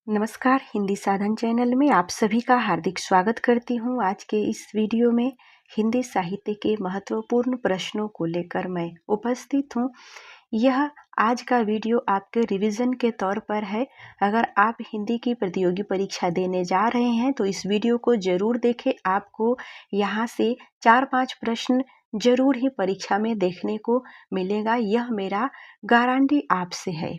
नमस्कार, हिंदी साधन चैनल में आप सभी का हार्दिक स्वागत करती हूँ। आज के इस वीडियो में हिंदी साहित्य के महत्वपूर्ण प्रश्नों को लेकर मैं उपस्थित हूँ। यह आज का वीडियो आपके रिवीजन के तौर पर है। अगर आप हिंदी की प्रतियोगी परीक्षा देने जा रहे हैं तो इस वीडियो को ज़रूर देखें। आपको यहाँ से 4-5 प्रश्न ज़रूर ही परीक्षा में देखने को मिलेगा, यह मेरा गारंटी आपसे है।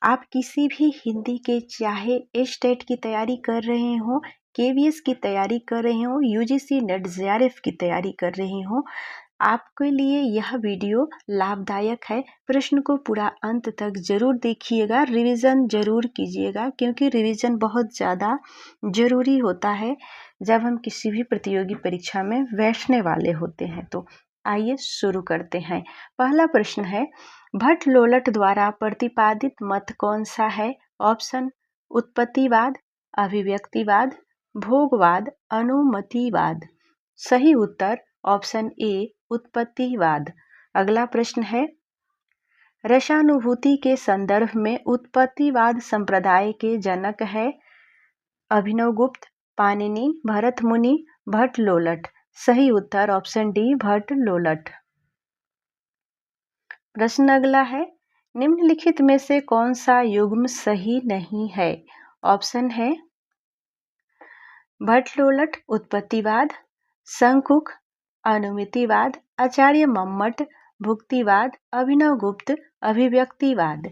आप किसी भी हिंदी के चाहे टेट की तैयारी कर रहे हो, केवीएस की तैयारी कर रहे हो, यूजीसी नेट जेआरएफ की तैयारी कर रहे हो, आपके लिए यह वीडियो लाभदायक है। प्रश्न को पूरा अंत तक जरूर देखिएगा, रिवीजन जरूर कीजिएगा, क्योंकि रिवीजन बहुत ज़्यादा ज़रूरी होता है जब हम किसी भी प्रतियोगी परीक्षा में बैठने वाले होते हैं। तो आइए शुरू करते हैं। पहला प्रश्न है, भट्ट लोलट द्वारा प्रतिपादित मत कौन सा है? ऑप्शन उत्पत्तिवाद, अभिव्यक्तिवाद, भोगवाद, अनुमतिवाद। सही उत्तर ऑप्शन ए उत्पत्तिवाद। अगला प्रश्न है, रसानुभूति के संदर्भ में उत्पत्तिवाद संप्रदाय के जनक है? अभिनवगुप्त, पाणिनि, भरत मुनि, भट्ट लोलट। सही उत्तर ऑप्शन डी भट्ट लोलट। प्रश्न अगला है, निम्नलिखित में से कौन सा युग्म सही नहीं है? ऑप्शन है भट्ट लोलट उत्पत्तिवाद, शंकुक अनुमितिवाद, आचार्य मम्मट भुक्तिवाद, अभिनवगुप्त अभिव्यक्तिवाद।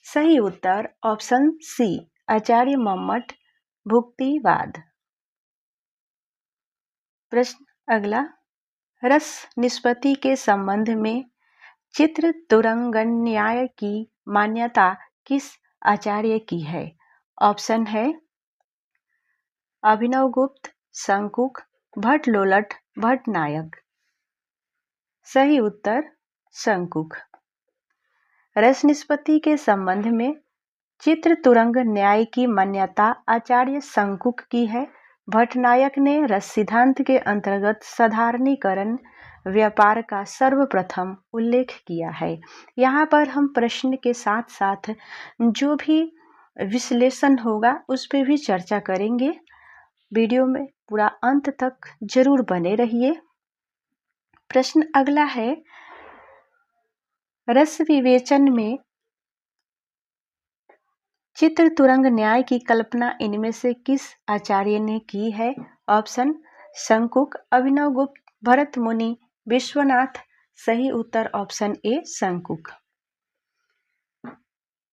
सही उत्तर ऑप्शन सी आचार्य मम्मट भुक्तिवाद। प्रश्न अगला, रस निष्पत्ति के संबंध में चित्र तुरंगन्याय की मान्यता किस आचार्य की है? ऑप्शन है अभिनवगुप्त, शंकुक, भट्ट लोलट, भट्ट नायक। सही उत्तर शंकुक। रस निष्पत्ति के संबंध में चित्र तुरंग न्याय की मान्यता आचार्य शंकुक की है। भट्टनायक ने रस सिद्धांत के अंतर्गत साधारणीकरण व्यापार का सर्वप्रथम उल्लेख किया है। यहाँ पर हम प्रश्न के साथ साथ जो भी विश्लेषण होगा उस पर भी चर्चा करेंगे। वीडियो में पूरा अंत तक जरूर बने रहिए। प्रश्न अगला है, रस विवेचन में चित्र तुरंग न्याय की कल्पना इनमें से किस आचार्य ने की है? ऑप्शन शंकुक, अभिनवगुप्त, भरत मुनि, विश्वनाथ। सही उत्तर ऑप्शन ए शंकुक।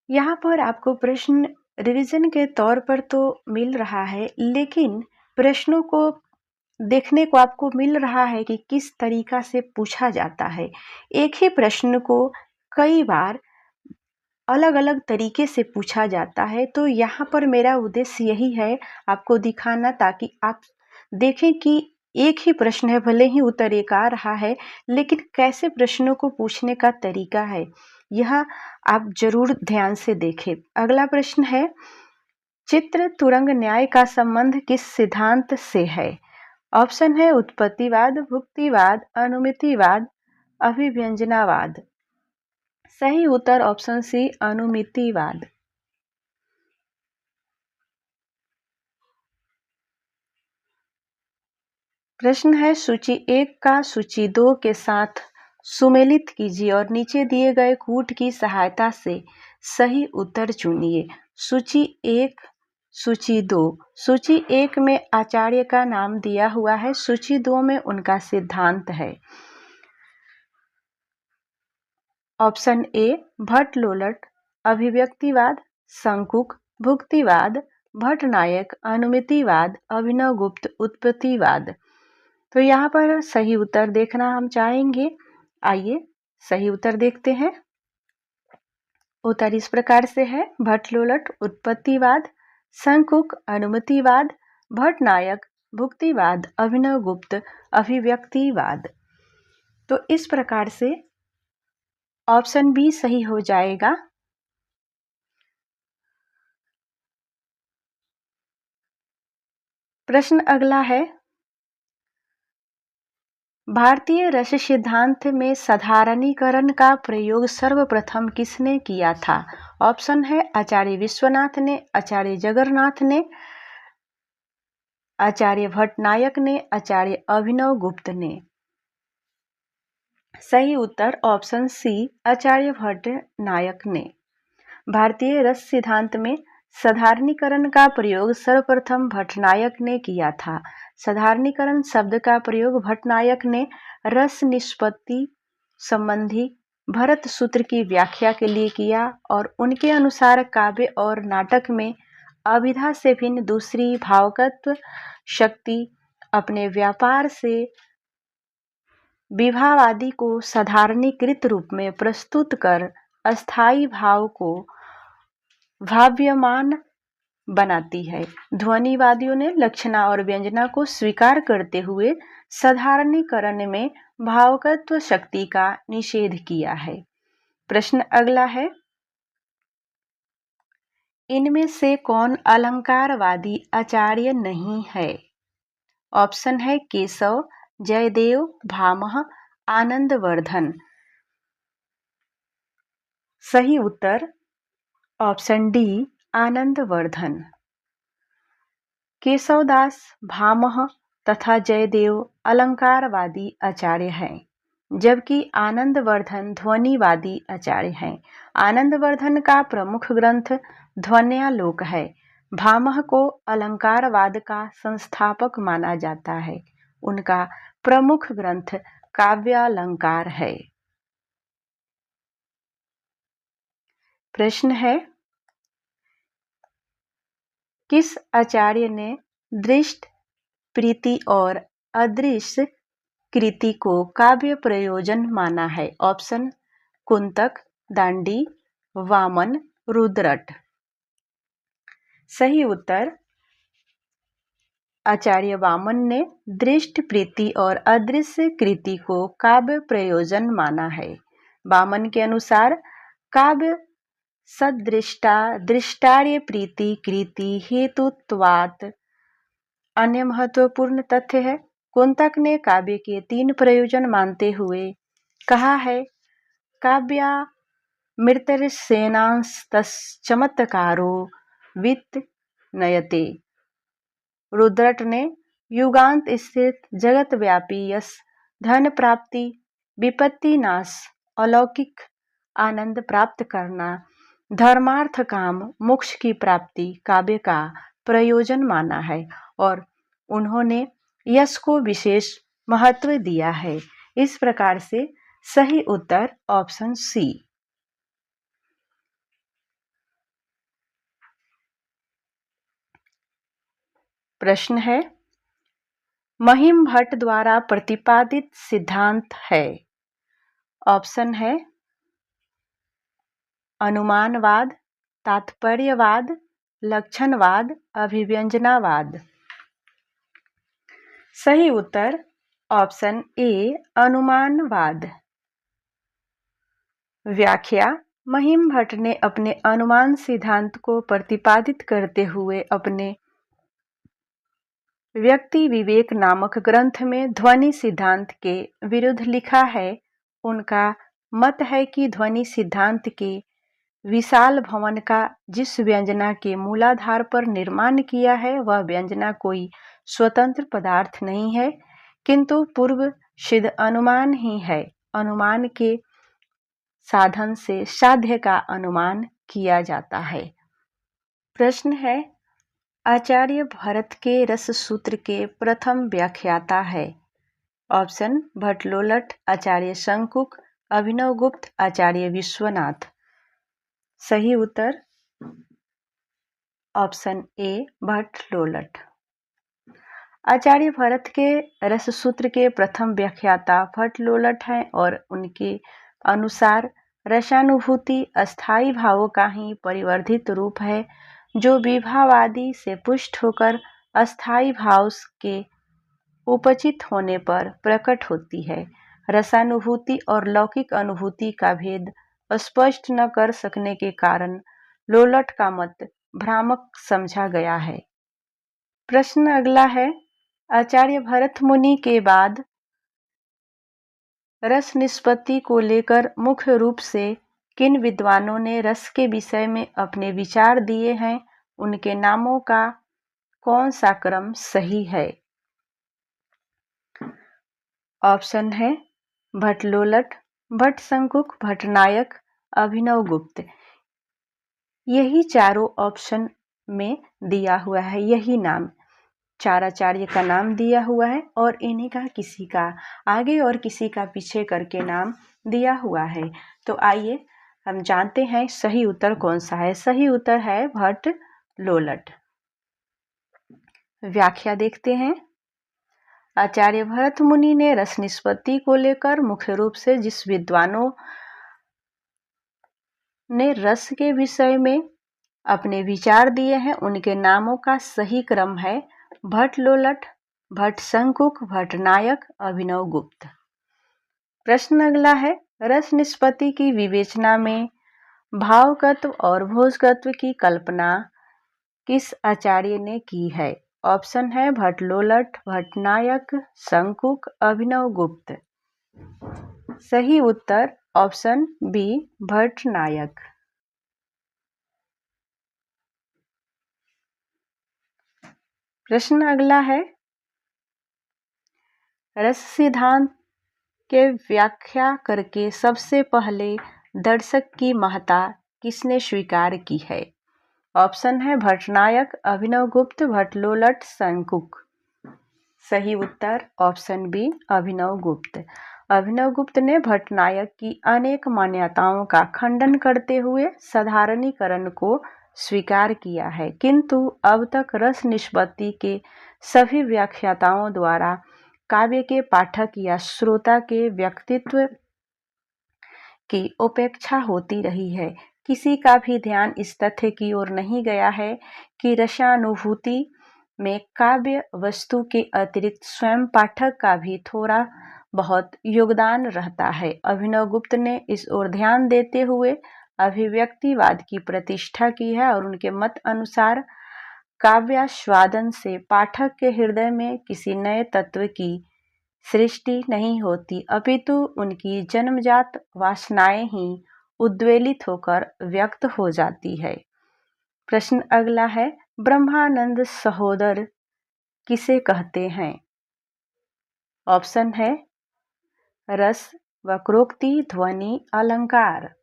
यहाँ पर आपको प्रश्न रिवीजन के तौर पर तो मिल रहा है, लेकिन प्रश्नों को देखने को आपको मिल रहा है कि किस तरीका से पूछा जाता है। एक ही प्रश्न को कई बार अलग अलग तरीके से पूछा जाता है। तो यहाँ पर मेरा उद्देश्य यही है आपको दिखाना, ताकि आप देखें कि एक ही प्रश्न है, भले ही उत्तर एक आ रहा है, लेकिन कैसे प्रश्नों को पूछने का तरीका है यह आप जरूर ध्यान से देखें। अगला प्रश्न है, चित्र तुरंग न्याय का संबंध किस सिद्धांत से है? ऑप्शन है उत्पत्तिवाद, भुक्तिवाद, अनुमितिवाद, अभिव्यंजनावाद। सही उत्तर ऑप्शन सी अनुमितिवाद। प्रश्न है, सूची 1 का सूची 2 के साथ सुमेलित कीजिए और नीचे दिए गए कूट की सहायता से सही उत्तर चुनिए। सूची 1, सूची 2। सूची 1 में आचार्य का नाम दिया हुआ है, सूची 2 में उनका सिद्धांत है। ऑप्शन ए भट्ट लोलट, अभिव्यक्तिवाद, शंकुक, भुक्तिवाद, भट्टनायक, अनुमितिवाद, अभिनवगुप्त, उत्पत्तिवाद। तो यहाँ पर सही उत्तर देखना हम चाहेंगे। आइए सही उत्तर देखते हैं। उत्तर इस प्रकार से है, भट्ट लोलट उत्पत्तिवाद, शंकुक अनुमितिवाद, भट्टनायक भुक्तिवाद, अभिनवगुप्त अभिव्यक्तिवाद। तो इस प्रकार से ऑप्शन बी सही हो जाएगा। प्रश्न अगला है, भारतीय रस सिद्धांत में साधारणीकरण का प्रयोग सर्वप्रथम किसने किया था? ऑप्शन है आचार्य विश्वनाथ ने, आचार्य जगन्नाथ ने, आचार्य भट्टनायक ने, आचार्य अभिनव गुप्त ने। सही उत्तर ऑप्शन सी, आचार्य भट्टनायक ने। भारतीय रस सिद्धांत में साधारणीकरण का प्रयोग सर्वप्रथम भट्टनायक ने किया था। साधारणीकरण शब्द का प्रयोग भट्टनायक ने रस निष्पत्ति संबंधी भरत सूत्र की व्याख्या के लिए किया और उनके अनुसार काव्य और नाटक में अभिधा से भिन्न दूसरी भावकत्व शक्ति अपने व्यापार से विभावादि को साधारणीकृत रूप में प्रस्तुत कर अस्थायी भाव को भाव्यमान बनाती है। ध्वनिवादियों ने लक्षणा और व्यंजना को स्वीकार करते हुए साधारणीकरण में भावकत्व शक्ति का निषेध किया है। प्रश्न अगला है, इनमें से कौन अलंकारवादी आचार्य नहीं है? ऑप्शन है केशव, जयदेव, भामह, आनंदवर्धन। सही उत्तर ऑप्शन डी, आनंदवर्धन। केशवदास, भामह तथा जयदेव अलंकारवादी आचार्य हैं, जबकि आनंदवर्धन ध्वनिवादी आचार्य हैं। आनंदवर्धन का प्रमुख ग्रंथ ध्वन्यालोक है। भामह को अलंकारवाद का संस्थापक माना जाता है। उनका प्रमुख ग्रंथ काव्यालंकार है। प्रश्न है, किस आचार्य ने दृष्ट, प्रीति और अदृश्य कृति को काव्य प्रयोजन माना है? ऑप्शन कुंतक, दांडी, वामन, रुद्रट। सही उत्तर आचार्य वामन ने दृष्ट, प्रीति और अदृश्य कृति को काव्य प्रयोजन माना है। वामन के अनुसार काव्य सदृष्टा दृष्टार्य प्रीति कृति हेतुत्वात् अन्य महत्वपूर्ण तथ्य है। कुंतक ने काव्य के 3 प्रयोजन मानते हुए कहा है, काव्या मृतर्सेनांस्तश्चमत्कारो वित्त नयते। रुद्रट ने युगांत स्थित जगत व्यापी यश, धन प्राप्ति, विपत्ति नाश, अलौकिक आनंद प्राप्त करना, धर्मार्थ काम मोक्ष की प्राप्ति काव्य का प्रयोजन माना है और उन्होंने यश को विशेष महत्व दिया है। इस प्रकार से सही उत्तर ऑप्शन सी। प्रश्न है, महिम भट्ट द्वारा प्रतिपादित सिद्धांत है? ऑप्शन है अनुमानवाद, तात्पर्यवाद, लक्षणवाद, अभिव्यंजनावाद। सही उत्तर ऑप्शन ए, अनुमानवाद। व्याख्या, महिम भट्ट ने अपने अनुमान सिद्धांत को प्रतिपादित करते हुए अपने व्यक्ति विवेक नामक ग्रंथ में ध्वनि सिद्धांत के विरुद्ध लिखा है। उनका मत है कि ध्वनि सिद्धांत के विशाल भवन का जिस व्यंजना के मूलाधार पर निर्माण किया है वह व्यंजना कोई स्वतंत्र पदार्थ नहीं है, किंतु पूर्व सिद्ध अनुमान ही है। अनुमान के साधन से साध्य का अनुमान किया जाता है। प्रश्न है, आचार्य भरत के रस सूत्र के प्रथम व्याख्याता है? ऑप्शन भट्टलोलट, आचार्य शंकुक, अभिनव गुप्त, आचार्य विश्वनाथ। सही उत्तर ऑप्शन ए, भट्टलोलट। आचार्य भरत के रस सूत्र के प्रथम व्याख्याता भट्टलोलट हैं और उनके अनुसार रसानुभूति अस्थायी भावों का ही परिवर्धित रूप है, जो विभावादि से पुष्ट होकर अस्थायी भाव के उपचित होने पर प्रकट होती है। रसानुभूति और लौकिक अनुभूति का भेद स्पष्ट न कर सकने के कारण लोलट का मत भ्रामक समझा गया है। प्रश्न अगला है, आचार्य भरत मुनि के बाद रस निष्पत्ति को लेकर मुख्य रूप से किन विद्वानों ने रस के विषय में अपने विचार दिए हैं, उनके नामों का कौन सा क्रम सही है? ऑप्शन है भट्टलोलट, भट्टशंकुक, भट्टनायक, अभिनवगुप्त। यही चारों ऑप्शन में दिया हुआ है, यही नाम चार आचार्य का नाम दिया हुआ है और इन्हीं का किसी का आगे और किसी का पीछे करके नाम दिया हुआ है। तो आइए हम जानते हैं सही उत्तर कौन सा है। सही उत्तर है भट्टलोलट। व्याख्या देखते हैं। आचार्य भरत मुनि ने रस निष्पत्ति को लेकर मुख्य रूप से जिस विद्वानों ने रस के विषय में अपने विचार दिए हैं, उनके नामों का सही क्रम है भट्टलोलट, भट्टशंकुक, भट्टनायक, अभिनवगुप्त। प्रश्न अगला है, रस निष्पत्ति की विवेचना में भावकत्व और भोजकत्व की कल्पना किस आचार्य ने की है? ऑप्शन है भट्टलोलट, भट्टनायक, शंकुक, अभिनवगुप्त। सही उत्तर ऑप्शन बी भट्टनायक। प्रश्न अगला है, रस सिद्धांत के व्याख्या करके सबसे पहले दर्शक की महत्ता किसने स्वीकार की है? ऑप्शन है भट्टनायक, अभिनवगुप्त, भट्टलोलट, शंकुक। सही उत्तर ऑप्शन बी अभिनवगुप्त। अभिनवगुप्त ने भट्टनायक की अनेक मान्यताओं का खंडन करते हुए साधारणीकरण को स्वीकार किया है, किंतु अब तक रस निष्पत्ति के सभी व्याख्याताओं द्वारा काव्य के पाठक या श्रोता के व्यक्तित्व की उपेक्षा होती रही है। किसी का भी ध्यान इस तथ्य की ओर नहीं गया है कि रसानुभूति में काव्य वस्तु के अतिरिक्त स्वयं पाठक का भी थोड़ा बहुत योगदान रहता है। अभिनवगुप्त ने इस ओर ध्यान देते हुए अभिव्यक्तिवाद की प्रतिष्ठा की है और उनके मत अनुसार काव्यास्वादन से पाठक के हृदय में किसी नए तत्व की सृष्टि नहीं होती, अपितु उनकी जन्मजात वासनाएं ही उद्वेलित होकर व्यक्त हो जाती है। प्रश्न अगला है, ब्रह्मानंद सहोदर किसे कहते हैं? ऑप्शन है रस, वक्रोक्ति, ध्वनि, अलंकार।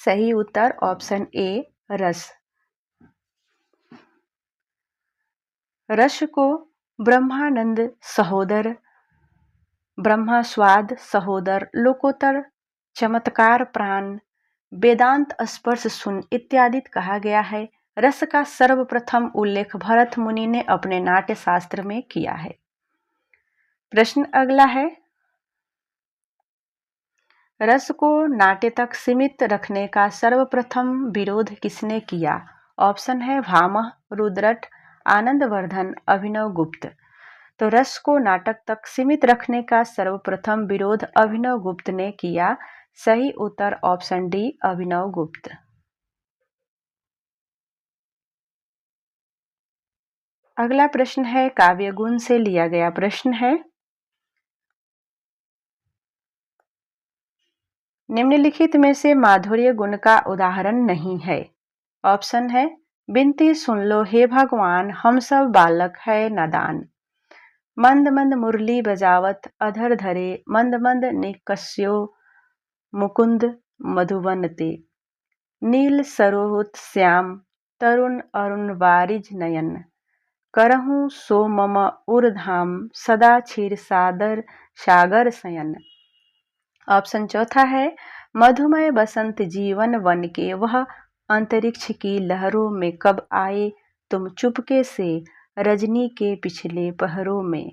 सही उत्तर ऑप्शन ए रस। रस को ब्रह्मानंद सहोदर, ब्रह्मास्वाद सहोदर, लोकोत्तर चमत्कार प्राण, वेदांत स्पर्श सुन इत्यादि कहा गया है। रस का सर्वप्रथम उल्लेख भरत मुनि ने अपने नाट्य शास्त्र में किया है। प्रश्न अगला है, रस को नाट्य तक सीमित रखने का सर्वप्रथम विरोध किसने किया? ऑप्शन है भामह, रुद्रट, आनंदवर्धन, अभिनवगुप्त। तो रस को नाटक तक सीमित रखने का सर्वप्रथम विरोध अभिनवगुप्त ने किया। सही उत्तर ऑप्शन डी अभिनवगुप्त। अगला प्रश्न है काव्य गुण से लिया गया प्रश्न है, निम्नलिखित में से माधुर्य गुण का उदाहरण नहीं है। ऑप्शन है बिनती सुन लो हे भगवान, हम सब बालक है नादान, मंद मंद मुरली बजावत अधर धरे, मंद मंद निकस्यो मुकुंद मधुवन ते, नील सरोहुत श्याम तरुण अरुण वारिज नयन, करहूं सो मम उर्धाम सदा क्षीर सादर सागर शयन। ऑप्शन चौथा है मधुमय बसंत जीवन वन के, वह अंतरिक्ष की लहरों में कब आए तुम चुपके से रजनी के पिछले पहरों में।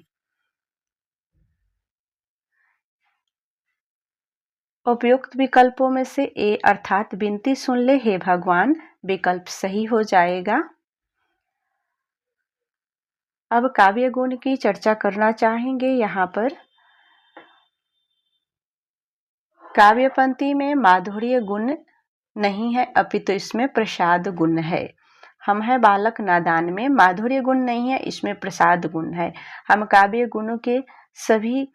उपयुक्त विकल्पों में से ए अर्थात बिनती सुन ले हे भगवान विकल्प सही हो जाएगा। अब काव्य गुण की चर्चा करना चाहेंगे। यहाँ पर काव्य पंक्ति में माधुर्य गुण नहीं है, अपितु इसमें प्रसाद गुण है। हम है बालक नादान में माधुर्य गुण नहीं है, इसमें प्रसाद गुण है। हम काव्य गुणों के सभी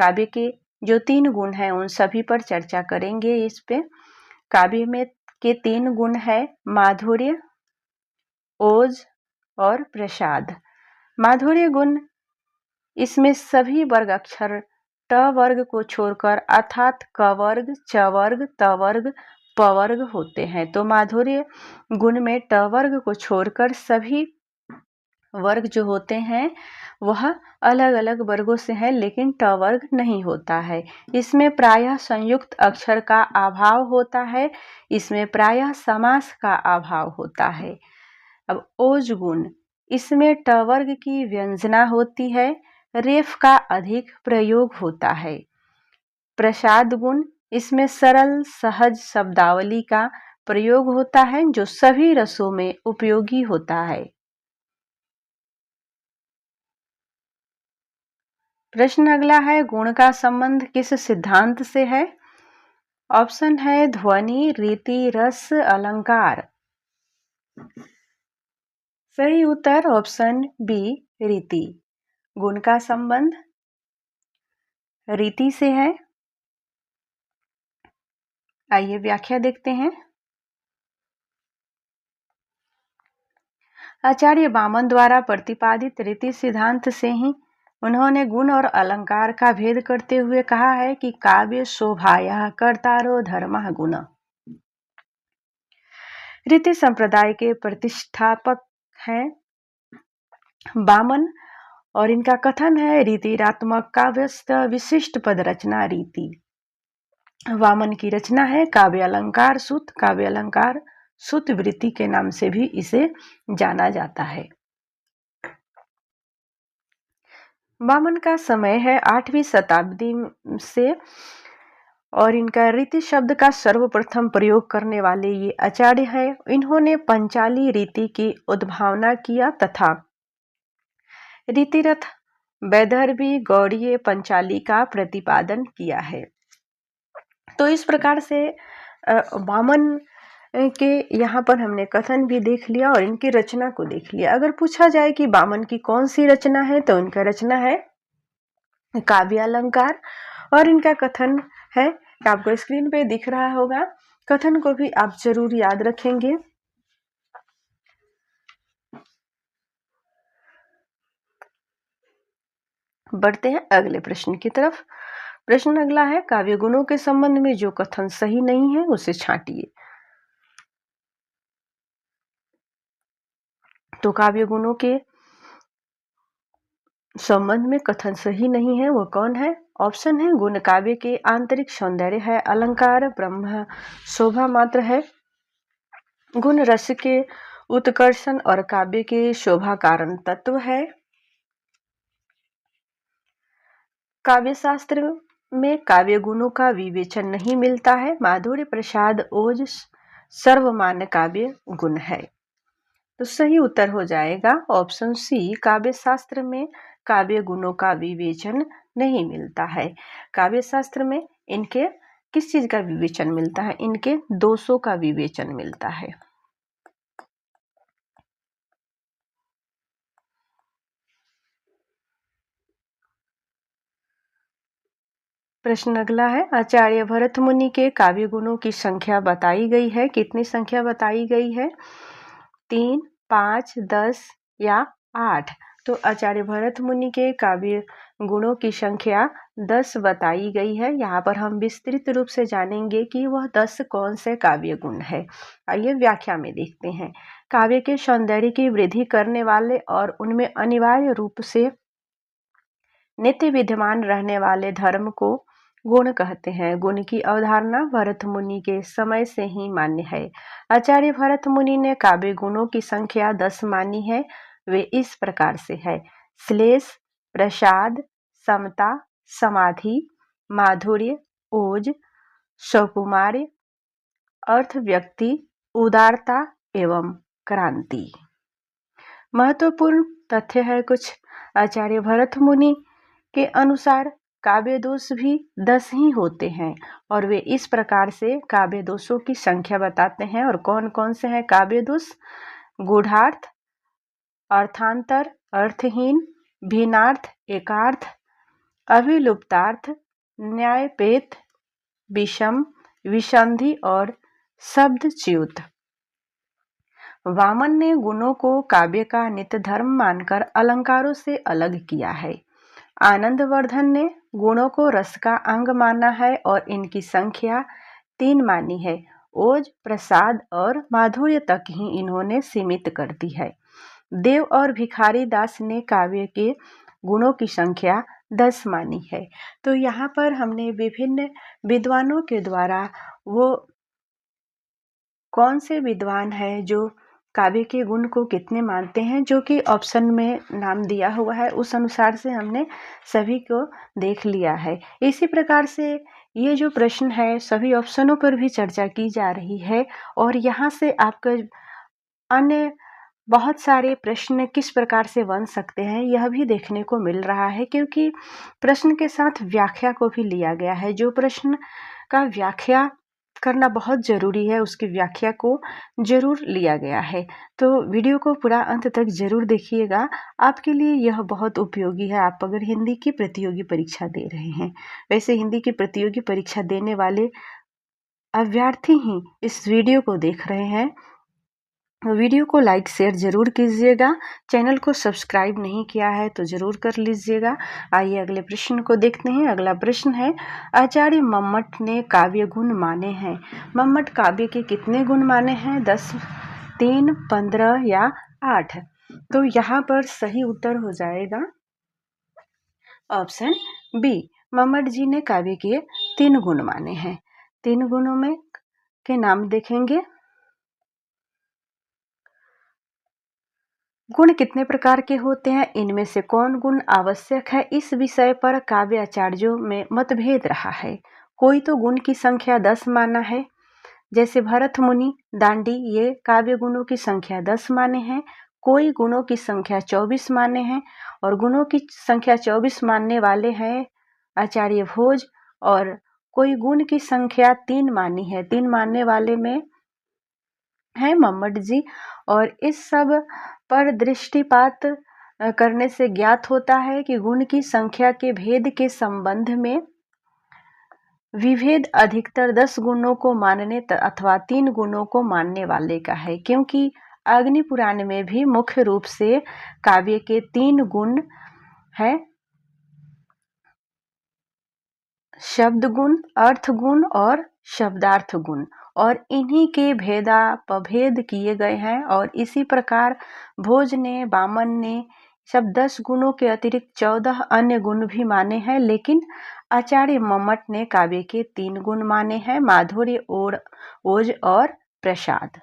काव्य के जो 3 गुण हैं उन सभी पर चर्चा करेंगे। इस पे काव्य में के 3 गुण है माधुर्य, ओज और प्रसाद। माधुर्य गुण, इसमें सभी वर्ग अक्षर ट वर्ग को छोड़कर अर्थात क वर्ग, च वर्ग, त वर्ग, प वर्ग होते हैं। तो माधुर्य गुण में ट वर्ग को छोड़कर सभी वर्ग जो होते हैं वह अलग अलग वर्गों से हैं, लेकिन ट वर्ग नहीं होता है। इसमें प्रायः संयुक्त अक्षर का अभाव होता है, इसमें प्रायः समास का अभाव होता है। अब ओज गुण, इसमें ट वर्ग की व्यंजना होती है, रेफ का अधिक प्रयोग होता है। प्रसाद गुण, इसमें सरल सहज शब्दावली का प्रयोग होता है जो सभी रसों में उपयोगी होता है। प्रश्न अगला है, गुण का संबंध किस सिद्धांत से है? ऑप्शन है ध्वनि, रीति, रस, अलंकार। सही उत्तर ऑप्शन बी, रीति। गुण का संबंध रीति से है। आइए व्याख्या देखते हैं। आचार्य वामन द्वारा प्रतिपादित रीति सिद्धांत से ही उन्होंने गुण और अलंकार का भेद करते हुए कहा है कि काव्य शोभाया कर्तारो धर्मः गुण। रीति संप्रदाय के प्रतिष्ठापक हैं वामन और इनका कथन है रीतिरात्मक काव्यस्थ विशिष्ट पद रचना रीति। वामन की रचना है काव्य अलंकार सूत। काव्य अलंकार सूत वृत्ति के नाम से भी इसे जाना जाता है। वामन का समय है 8वीं शताब्दी से और इनका रीति शब्द का सर्वप्रथम प्रयोग करने वाले ये आचार्य है। इन्होंने पंचाली रीति की उद्भावना किया तथा रीतिरथ, वैदर्भी, गौड़ीय पंचाली का प्रतिपादन किया है। तो इस प्रकार से वामन के यहाँ पर हमने कथन भी देख लिया और इनकी रचना को देख लिया। अगर पूछा जाए कि वामन की कौन सी रचना है तो इनका रचना है काव्य अलंकार और इनका कथन है, आपको स्क्रीन पे दिख रहा होगा। कथन को भी आप जरूर याद रखेंगे। बढ़ते हैं अगले प्रश्न की तरफ। प्रश्न अगला है, काव्य गुणों के संबंध में जो कथन सही नहीं है उसे छांटिए। तो काव्य गुणों के संबंध में कथन सही नहीं है वो कौन है? ऑप्शन है गुण काव्य के आंतरिक सौंदर्य है, अलंकार ब्रह्म शोभा मात्र है, गुण रस के उत्कर्षण और काव्य के शोभा कारण तत्व है, काव्य शास्त्र में काव्य गुणों का विवेचन नहीं मिलता है, माधुर्य प्रसाद ओज सर्वमान्य काव्य गुण है। तो सही उत्तर हो जाएगा ऑप्शन सी, काव्य शास्त्र में काव्य गुणों का विवेचन नहीं मिलता है। काव्य शास्त्र में इनके किस चीज का विवेचन मिलता है? इनके दोषों का विवेचन मिलता है। प्रश्न अगला है, आचार्य भरत मुनि के काव्य गुणों की संख्या बताई गई है। कितनी संख्या बताई गई है? 3, 5, 10 या 8? तो आचार्य भरत मुनि के काव्य गुणों की संख्या 10 बताई गई है। यहाँ पर हम विस्तृत रूप से जानेंगे कि वह 10 कौन से काव्य गुण है। आइए व्याख्या में देखते हैं। काव्य के सौंदर्य की वृद्धि करने वाले और उनमें अनिवार्य रूप से नित्य विद्यमान रहने वाले धर्म को गुण कहते हैं। गुण की अवधारणा भरत मुनि के समय से ही मान्य है। आचार्य भरत मुनि ने काव्य गुणों की संख्या 10 मानी है। वे इस प्रकार से है: श्लेष, प्रसाद, समता, समाधि, माधुर्य, ओज, सौकुमार्य, अर्थ व्यक्ति, उदारता एवं क्रांति। महत्वपूर्ण तथ्य है कुछ। आचार्य भरत मुनि के अनुसार काव्य दोष भी 10 ही होते हैं और वे इस प्रकार से काव्य दोषों की संख्या बताते हैं। और कौन कौन से हैं काव्य दोष? गूढ़ार्थ, अर्थांतर, अर्थहीन, भिन्नार्थ, एकार्थ, अभिलुप्तार्थ, न्यायपेत, विषम, विसंधि और शब्दच्युत। वामन ने गुणों को काव्य का नित्य धर्म मानकर अलंकारों से अलग किया है। आनंदवर्धन ने गुणों को रस का अंग माना है और इनकी संख्या 3 मानी है। ओज, प्रसाद और माधुर्य तक ही इन्होंने सीमित कर दी है। देव और भिखारी दास ने काव्य के गुणों की संख्या 10 मानी है। तो यहाँ पर हमने विभिन्न विद्वानों के द्वारा वो कौन से विद्वान है जो काव्य के गुण को कितने मानते हैं, जो कि ऑप्शन में नाम दिया हुआ है, उस अनुसार से हमने सभी को देख लिया है। इसी प्रकार से ये जो प्रश्न है सभी ऑप्शनों पर भी चर्चा की जा रही है और यहाँ से आपका अन्य बहुत सारे प्रश्न किस प्रकार से बन सकते हैं यह भी देखने को मिल रहा है, क्योंकि प्रश्न के साथ व्याख्या को भी लिया गया है। जो प्रश्न का व्याख्या करना बहुत ज़रूरी है उसकी व्याख्या को ज़रूर लिया गया है। तो वीडियो को पूरा अंत तक ज़रूर देखिएगा, आपके लिए यह बहुत उपयोगी है आप अगर हिंदी की प्रतियोगी परीक्षा दे रहे हैं। वैसे हिंदी की प्रतियोगी परीक्षा देने वाले अभ्यर्थी ही इस वीडियो को देख रहे हैं। वीडियो को लाइक शेयर ज़रूर कीजिएगा, चैनल को सब्सक्राइब नहीं किया है तो ज़रूर कर लीजिएगा। आइए अगले प्रश्न को देखते हैं। अगला प्रश्न है, आचार्य मम्मट ने काव्य गुण माने हैं। मम्मट काव्य के कितने गुण माने हैं? 10, 3, 15 या 8? तो यहाँ पर सही उत्तर हो जाएगा ऑप्शन बी। मम्मट जी ने काव्य के 3 गुण माने हैं। 3 गुणों में के नाम देखेंगे। गुण कितने प्रकार के होते हैं, इनमें से कौन गुण आवश्यक है, इस विषय पर काव्य आचार्यों में मतभेद रहा है। कोई तो गुण की संख्या 10 माना है, जैसे भरत मुनि, दांडी, ये काव्य गुणों की संख्या 10 माने हैं। कोई गुणों की संख्या 24 माने हैं और गुणों की संख्या 24 मानने वाले हैं आचार्य भोज, और कोई गुण की संख्या 3 मानी है, 3 मानने वाले में है मम्मट जी। और इस सब पर दृष्टिपात करने से ज्ञात होता है कि गुण की संख्या के भेद के संबंध में विभेद अधिकतर 10 गुणों को मानने अथवा 3 गुणों को मानने वाले का है, क्योंकि अग्नि पुराण में भी मुख्य रूप से काव्य के 3 गुण है, शब्द गुण, अर्थ गुण और शब्दार्थ गुण, और इन्हीं के भेदापभेद किए गए हैं। और इसी प्रकार भोज ने, वामन ने सब 10 गुणों के अतिरिक्त 14 अन्य गुण भी माने हैं, लेकिन आचार्य मम्मट ने काव्य के 3 गुण माने हैं, माधुर्य, ओज और प्रसाद।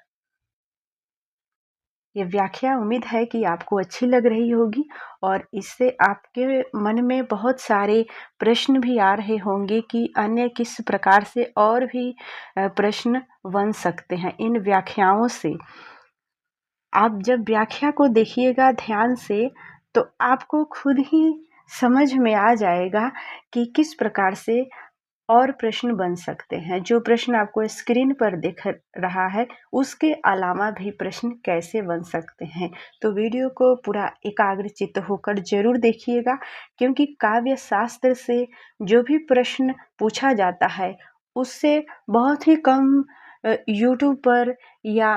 ये व्याख्या उम्मीद है कि आपको अच्छी लग रही होगी और इससे आपके मन में बहुत सारे प्रश्न भी आ रहे होंगे कि अन्य किस प्रकार से और भी प्रश्न बन सकते हैं इन व्याख्याओं से। आप जब व्याख्या को देखिएगा ध्यान से तो आपको खुद ही समझ में आ जाएगा कि किस प्रकार से और प्रश्न बन सकते हैं। जो प्रश्न आपको स्क्रीन पर दिख रहा है उसके अलावा भी प्रश्न कैसे बन सकते हैं। तो वीडियो को पूरा एकाग्रचित्त होकर जरूर देखिएगा, क्योंकि काव्य शास्त्र से जो भी प्रश्न पूछा जाता है उससे बहुत ही कम यूट्यूब पर या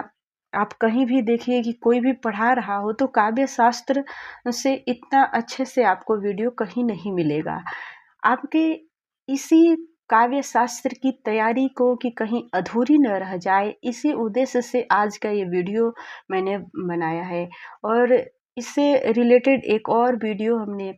आप कहीं भी देखिए कि कोई भी पढ़ा रहा हो तो काव्य शास्त्र से इतना अच्छे से आपको वीडियो कहीं नहीं मिलेगा। आपके इसी काव्य शास्त्र की तैयारी को कि कहीं अधूरी न रह जाए, इसी उद्देश्य से आज का ये वीडियो मैंने बनाया है। और इससे रिलेटेड एक और वीडियो हमने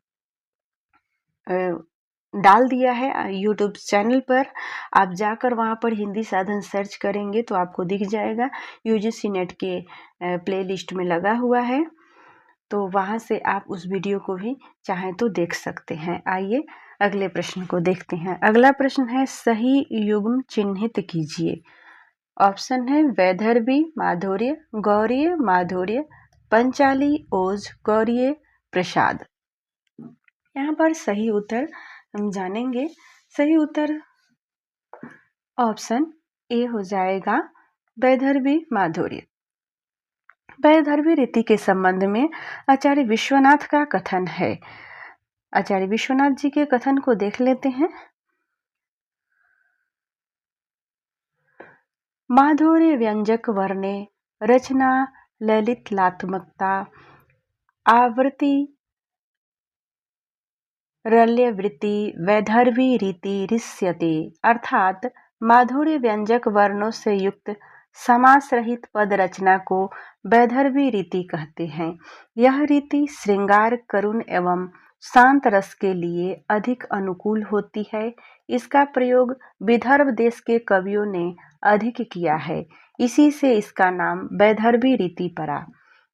डाल दिया है यूट्यूब चैनल पर। आप जाकर वहाँ पर हिंदी साधन सर्च करेंगे तो आपको दिख जाएगा, यूजीसी नेट के प्लेलिस्ट में लगा हुआ है, तो वहाँ से आप उस वीडियो को भी चाहें तो देख सकते हैं। आइए अगले प्रश्न को देखते हैं। अगला प्रश्न है, सही युग्म चिन्हित कीजिए। ऑप्शन है वैदर्भी, माधुर्य, गौरीय, माधुर्य, पंचाली, ओज, गौरीय, प्रसाद। यहाँ पर सही उत्तर हम जानेंगे। सही उत्तर ऑप्शन ए हो जाएगा, वैदर्भी, माधुर्य। वैदर्भी रीति के संबंध में आचार्य विश्वनाथ का कथन है, आचार्य विश्वनाथ जी के कथन को देख लेते हैं। माधुर्य व्यंजक वर्णे रचना ललितलात्मकता आवृत्ति रल्यवृत्ति वैधर्वी रीति ऋष्यते, अर्थात माधुर्य व्यंजक वर्णों से युक्त समास रहित पद रचना को वैधर्वी रीति कहते हैं। यह रीति श्रृंगार करुण एवं शांत रस के लिए अधिक अनुकूल होती है। इसका प्रयोग विदर्भ देश के कवियों ने अधिक किया है, इसी से इसका नाम वैधर्वी रीति पड़ा।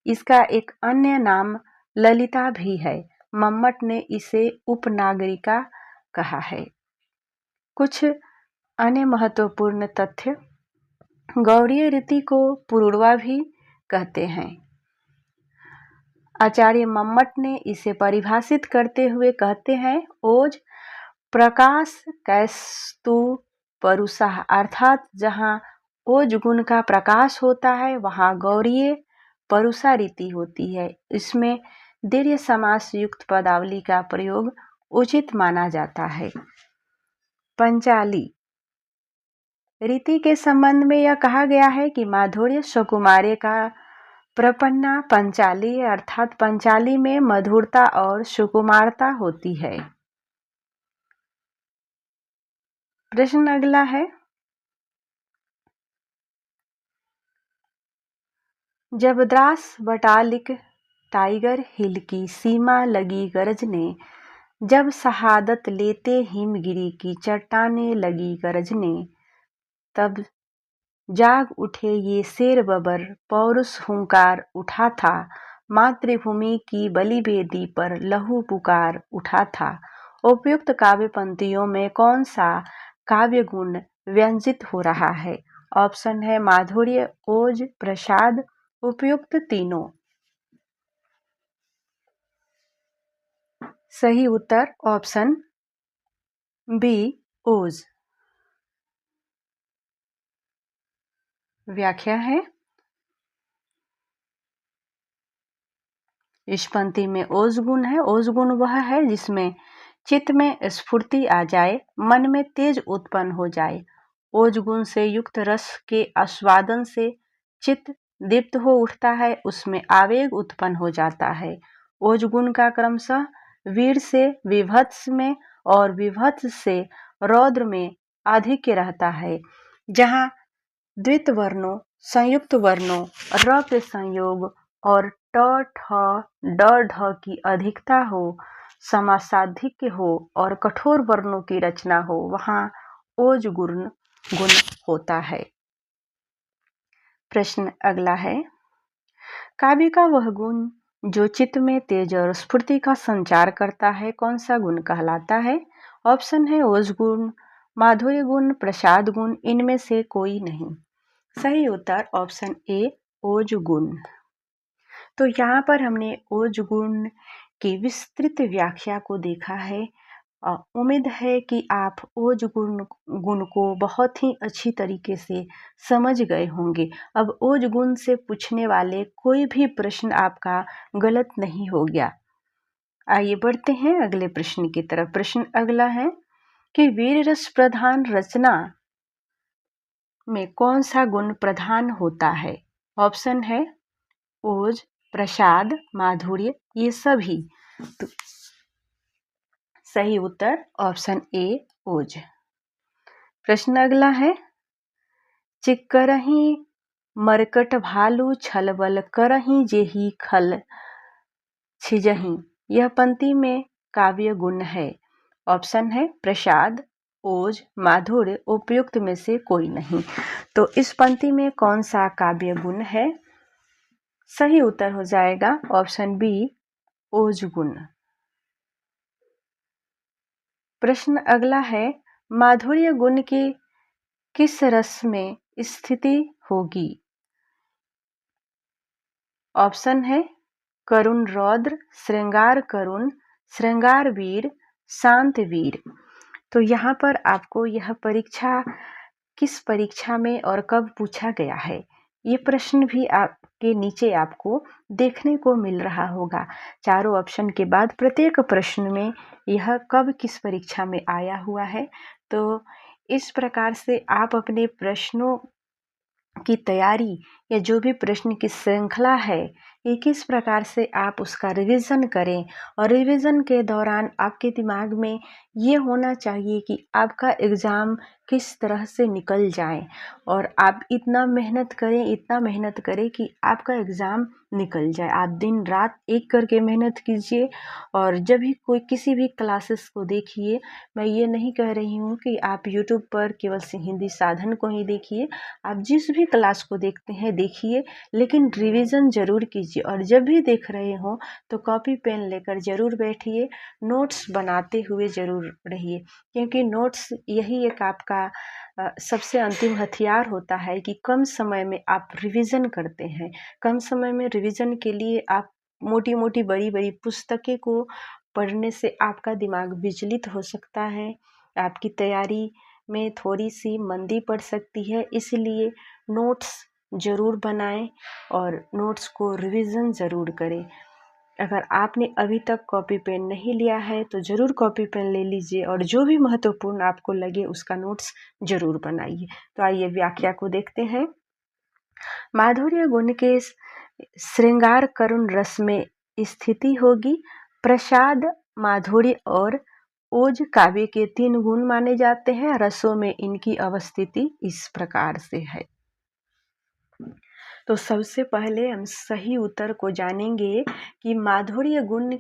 इसका एक अन्य नाम ललिता भी है। मम्मट ने इसे उपनागरिका कहा है। कुछ अन्य महत्वपूर्ण तथ्य, गौड़ीय रीति को पुरुड़वा भी कहते हैं। आचार्य मम्मट ने इसे परिभाषित करते हुए कहते हैं, ओज प्रकाश कैस्तु परुषा, अर्थात जहाँ ओज गुण का प्रकाश होता है वहाँ गौड़ीय परुषा रीति होती है। इसमें दीर्घ समास युक्त पदावली का प्रयोग उचित माना जाता है। पंचाली रीति के संबंध में यह कहा गया है कि माधुर्य सुकुमार्य का प्रपन्ना पंचाली है, अर्थात पंचाली में मधुरता और सुकुमारता होती है। प्रश्न अगला है, जब द्रास बटालिक टाइगर हिल की सीमा लगी गरजने, जब शहादत लेते हिमगिरी की चट्टानें लगी गरजने, तब जाग उठे ये शेर बबर पौरुष हुंकार उठा था, मातृभूमि की बलिवेदी पर लहू पुकार उठा था। उपयुक्त काव्य पंक्तियों में कौन सा काव्य गुण व्यंजित हो रहा है? ऑप्शन है माधुर्य, ओज, प्रसाद, उपयुक्त तीनों। सही उत्तर ऑप्शन बी, ओज। व्याख्या है, इस पंक्ति में ओज गुण है। ओज गुण वह है जिसमें चित्त में स्फूर्ति आ जाए, मन में तेज उत्पन्न हो जाए। ओज गुण से युक्त रस के आस्वादन से चित्त दीप्त हो उठता है, उसमें आवेग उत्पन्न हो जाता है। ओज गुण का क्रमशः वीर से विभत्स में और विभत्स से रौद्र में आधिक्य रहता है। जहाँ द्वित वर्णों, संयुक्त वर्णों, र के संयोग और ट, ठ, ड, ढ की अधिकता हो, समासाधिक्य हो और कठोर वर्णों की रचना हो, वहाँ ओज गुण होता है। प्रश्न अगला है, काव्य का वह गुण जो चित्त में तेज और स्फूर्ति का संचार करता है, कौन सा गुण कहलाता है? ऑप्शन है ओज गुण, माधुर्य गुण, प्रसाद गुण, इनमें से कोई नहीं। सही उत्तर ऑप्शन ए, ओज गुण। तो यहाँ पर हमने ओज गुण की विस्तृत व्याख्या को देखा है। उम्मीद है कि आप ओज गुण को बहुत ही अच्छी तरीके से समझ गए होंगे। अब ओज गुण से पूछने वाले कोई भी प्रश्न आपका गलत नहीं हो गया। आइए बढ़ते हैं अगले प्रश्न की तरफ। प्रश्न अगला है कि वीर रस प्रधान रचना में कौन सा गुण प्रधान होता है? ऑप्शन है ओज, प्रसाद, माधुर्य, ये सभी। तो सही उत्तर ऑप्शन ए, ओज। प्रश्न अगला है, चिक्करही मरकट भालू छलबल करही जेही खल छिजही, यह पंक्ति में काव्य गुण है। ऑप्शन है प्रसाद, ओज, माधुर्य, उपयुक्त में से कोई नहीं। तो इस पंक्ति में कौन सा काव्य गुण है? सही उत्तर हो जाएगा ऑप्शन बी, ओज गुण। प्रश्न अगला है, माधुर्य गुण की किस रस में स्थिति होगी? ऑप्शन है करुण रौद्र, श्रृंगार करुण, श्रृंगार वीर, शांत वीर। तो यहाँ पर आपको यह परीक्षा किस परीक्षा में और कब पूछा गया है, ये प्रश्न भी आप के नीचे आपको देखने को मिल रहा होगा। चारों ऑप्शन के बाद प्रत्येक प्रश्न में यह कब किस परीक्षा में आया हुआ है। तो इस प्रकार से आप अपने प्रश्नों की तैयारी या जो भी प्रश्न की श्रृंखला है, ये किस प्रकार से आप उसका रिवीजन करें, और रिवीजन के दौरान आपके दिमाग में ये होना चाहिए कि आपका एग्ज़ाम किस तरह से निकल जाए, और आप इतना मेहनत करें कि आपका एग्ज़ाम निकल जाए। आप दिन रात एक करके मेहनत कीजिए, और जब भी कोई किसी भी क्लासेस को देखिए, मैं ये नहीं कह रही हूँ कि आप यूट्यूब पर केवल से हिंदी साधन को ही देखिए, आप जिस भी क्लास को देखते हैं देखिए, लेकिन रिवीजन ज़रूर कीजिए। और जब भी देख रहे हो तो कॉपी पेन लेकर ज़रूर बैठिए, नोट्स बनाते हुए ज़रूर रहिए, क्योंकि नोट्स यही एक आपका सबसे अंतिम हथियार होता है कि कम समय में आप रिवीजन करते हैं। कम समय में रिवीजन के लिए आप मोटी मोटी बड़ी बड़ी पुस्तकें को पढ़ने से आपका दिमाग विचलित हो सकता है, आपकी तैयारी में थोड़ी सी मंदी पड़ सकती है। इसलिए नोट्स ज़रूर बनाएं और नोट्स को रिवीजन ज़रूर करें। अगर आपने अभी तक कॉपी पेन नहीं लिया है तो ज़रूर कॉपी पेन ले लीजिए, और जो भी महत्वपूर्ण आपको लगे उसका नोट्स ज़रूर बनाइए। तो आइए व्याख्या को देखते हैं। माधुर्य गुण के श्रृंगार करुण रस में स्थिति होगी। प्रसाद, माधुर्य और ओज काव्य के 3 गुण माने जाते हैं। रसों में इनकी अवस्थिति इस प्रकार से है। तो सबसे पहले हम सही उत्तर को जानेंगे कि माधुर्य गुण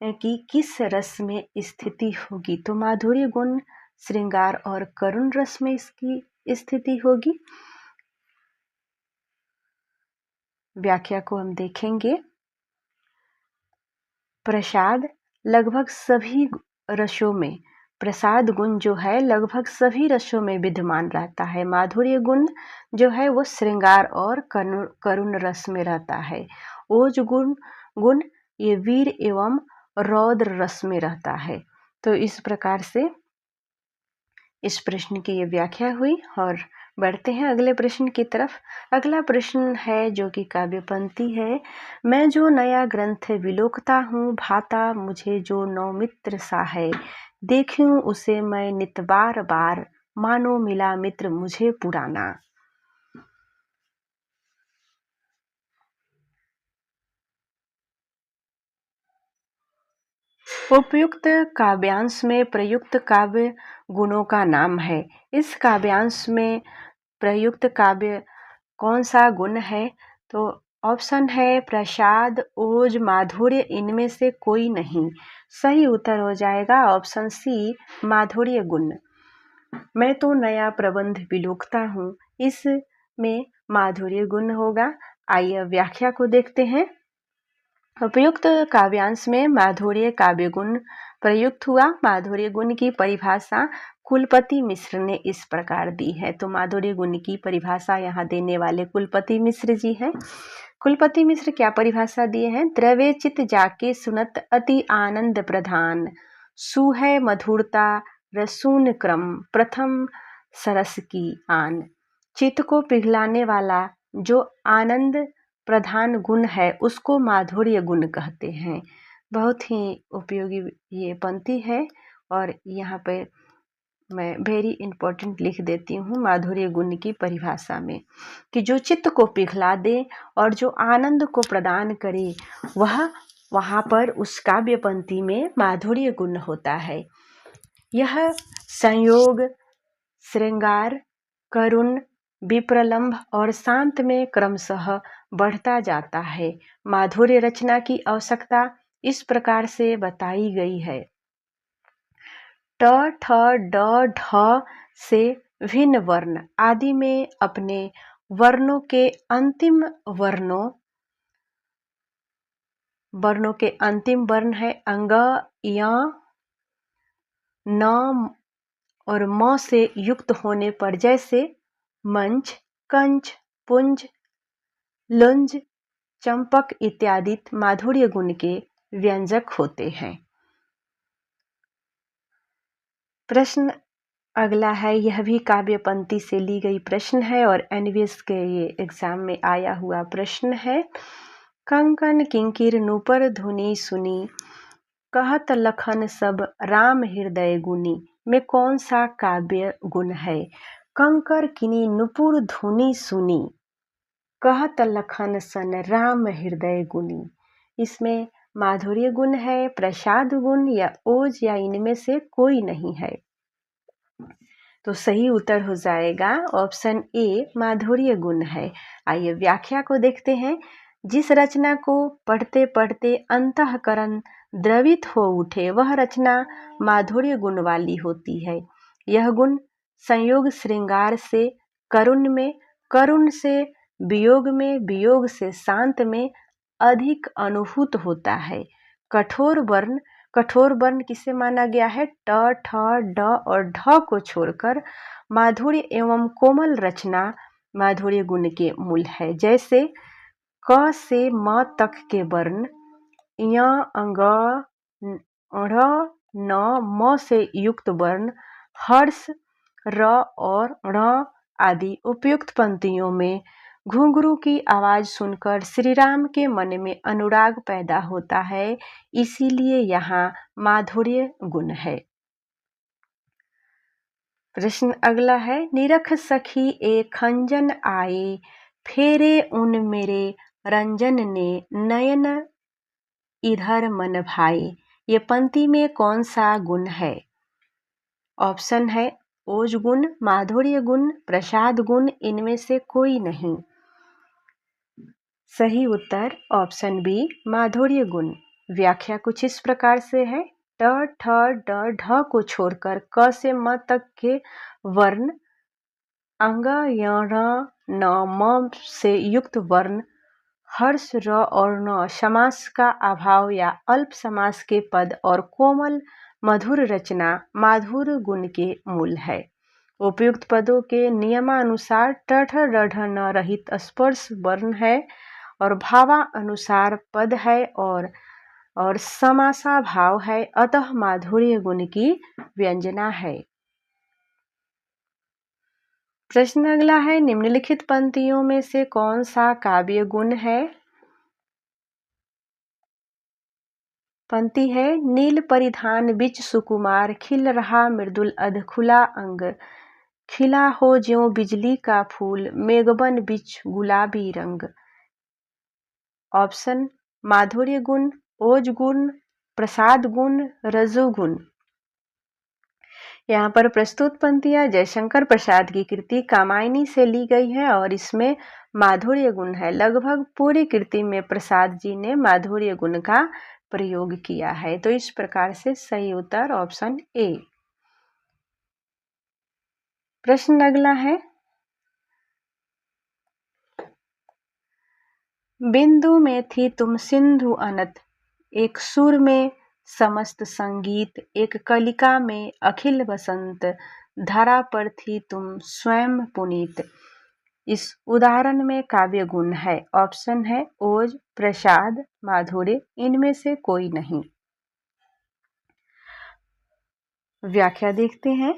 की किस रस में स्थिति होगी। तो माधुर्य गुण श्रृंगार और करुण रस में इसकी स्थिति होगी। व्याख्या को हम देखेंगे। प्रसाद लगभग सभी रसों में, प्रसाद गुण जो है लगभग सभी रसों में विद्यमान रहता है। माधुर्य गुण जो है वो श्रृंगार और करुण रस में रहता है। ओज गुण ये वीर एवं रौद्र रस में रहता है। तो इस प्रकार से इस प्रश्न की ये व्याख्या हुई, और बढ़ते हैं अगले प्रश्न की तरफ। अगला प्रश्न है जो कि काव्य पंक्ति है। मैं जो नया ग्रंथ विलोकता हूँ, भाता मुझे जो नौमित्र सा है, देखूं उसे मैं नित बार बार, मानो मिला मित्र मुझे पुराना। उपयुक्त काव्यांश में प्रयुक्त काव्य गुणों का नाम है। इस काव्यांश में प्रयुक्त काव्य कौन सा गुण है? तो ऑप्शन है प्रसाद, ओज, माधुर्य, इनमें से कोई नहीं। सही उत्तर हो जाएगा ऑप्शन सी, माधुर्य गुण। मैं तो नया प्रबंध विलोकता हूँ, इसमें माधुर्य गुण होगा। आइए व्याख्या को देखते हैं। उपयुक्त काव्यांश में माधुर्य काव्य गुण प्रयुक्त हुआ। माधुर्य गुण की परिभाषा कुलपति मिश्र ने इस प्रकार दी है। तो माधुर्य गुण की परिभाषा यहाँ देने वाले कुलपति मिश्र जी हैं। कुलपति मिश्र क्या परिभाषा दिए हैं? द्रव्य चित जाके सुनत अति आनंद प्रधान, सुहै मधुरता रसून क्रम, प्रथम सरस की आन। चित्त को पिघलाने वाला जो आनंद प्रधान गुण है उसको माधुर्य गुण कहते हैं। बहुत ही उपयोगी ये पंक्ति है, और यहाँ पे मैं वेरी इंपॉर्टेंट लिख देती हूँ माधुर्य गुण की परिभाषा में, कि जो चित्त को पिघला दे और जो आनंद को प्रदान करे, वह वहाँ पर उस काव्य पंक्ति में माधुर्य गुण होता है। यह संयोग, श्रृंगार, करुण, विप्रलंभ और शांत में क्रमशः बढ़ता जाता है। माधुर्य रचना की आवश्यकता इस प्रकार से बताई गई है। ट, ठ, ड, ढ से भिन्न वर्ण आदि में अपने वर्णों के अंतिम वर्ण है अंग, य, न और म से युक्त होने पर, जैसे मंच, कंच, पुंज, लुंज, चंपक इत्यादि माधुर्य गुण के व्यंजक होते हैं। प्रश्न अगला है, यह भी काव्य पंक्ति से ली गई प्रश्न है और एनवीएस के ये एग्जाम में आया हुआ प्रश्न है। कंकन किंकिर नूपर धुनी सुनी, कहत लखन सब राम हृदय गुनी, में कौन सा काव्य गुण है? कंकर किनी नुपुर धुनी सुनी, कहत लखन सन राम हृदय गुनी। इसमें माधुर्य गुण है, प्रसाद गुण या ओज या इनमें से कोई नहीं है। तो सही उत्तर हो जाएगा ऑप्शन ए, माधुर्य गुण है। आइए व्याख्या को देखते हैं। जिस रचना को पढ़ते पढ़ते अंतःकरण द्रवित हो उठे वह रचना माधुर्य गुण वाली होती है। यह गुण संयोग श्रृंगार से करुण में, करुण से वियोग में, वियोग से शांत में अधिक अनुभूत होता है। कठोर वर्ण, कठोर वर्ण किसे माना गया है? ट, ठ, ड और ढ को छोड़कर माधुर्य एवं कोमल रचना माधुर्य गुण के मूल है। जैसे क से म तक के वर्ण, य, अंग, ढ़, न, म से युक्त वर्ण, हर्ष, र और ण आदि उपयुक्त पंक्तियों में घुंघरू की आवाज सुनकर श्री राम के मन में अनुराग पैदा होता है, इसीलिए यहाँ माधुर्य गुण है। प्रश्न अगला है, निरख सखी एक खंजन आए, फेरे उन मेरे रंजन ने, नयन इधर मन भाए। ये पंक्ति में कौन सा गुण है? ऑप्शन है ओज गुण, माधुर्य गुण, प्रसाद गुण, इनमें से कोई नहीं। सही उत्तर ऑप्शन बी, माधुर्य गुण। व्याख्या कुछ इस प्रकार से है। ट, ठ, ड, ढ को छोड़कर क से म तक के वर्ण, अंग, य, ण, न, म से युक्त वर्ण, हर्ष, र और न समास का अभाव या अल्प समास के पद और कोमल मधुर रचना माधुर्य गुण के मूल है। उपयुक्त पदों के नियमानुसार ट, ठ, ड, ढ, न रहित स्पर्श वर्ण है और भावा अनुसार पद है और समासा भाव है, अतः माधुर्य गुण की व्यंजना है। प्रश्न अगला है, निम्नलिखित पंक्तियों में से कौन सा काव्य गुण है? पंक्ति है, नील परिधान बिच सुकुमार, खिल रहा मृदुल अध खुला अंग, खिला हो ज्यों बिजली का फूल, मेघबन बिच गुलाबी रंग। ऑप्शन माधुर्य गुण, ओज गुण, प्रसाद गुण, रजोगुण। यहाँ पर प्रस्तुत पंक्तियां जयशंकर प्रसाद की कृति कामायनी से ली गई है और इसमें माधुर्य गुण है। लगभग पूरी कृति में प्रसाद जी ने माधुर्य गुण का प्रयोग किया है। तो इस प्रकार से सही उत्तर ऑप्शन ए। प्रश्न अगला है, बिंदु में थी तुम सिंधु अनत, एक सुर में समस्त संगीत, एक कलिका में अखिल बसंत, धरा पर थी तुम स्वयं पुनीत। इस उदाहरण में काव्य गुण है। ऑप्शन है ओज, प्रसाद, माधुर्य, इनमें से कोई नहीं। व्याख्या देखते हैं।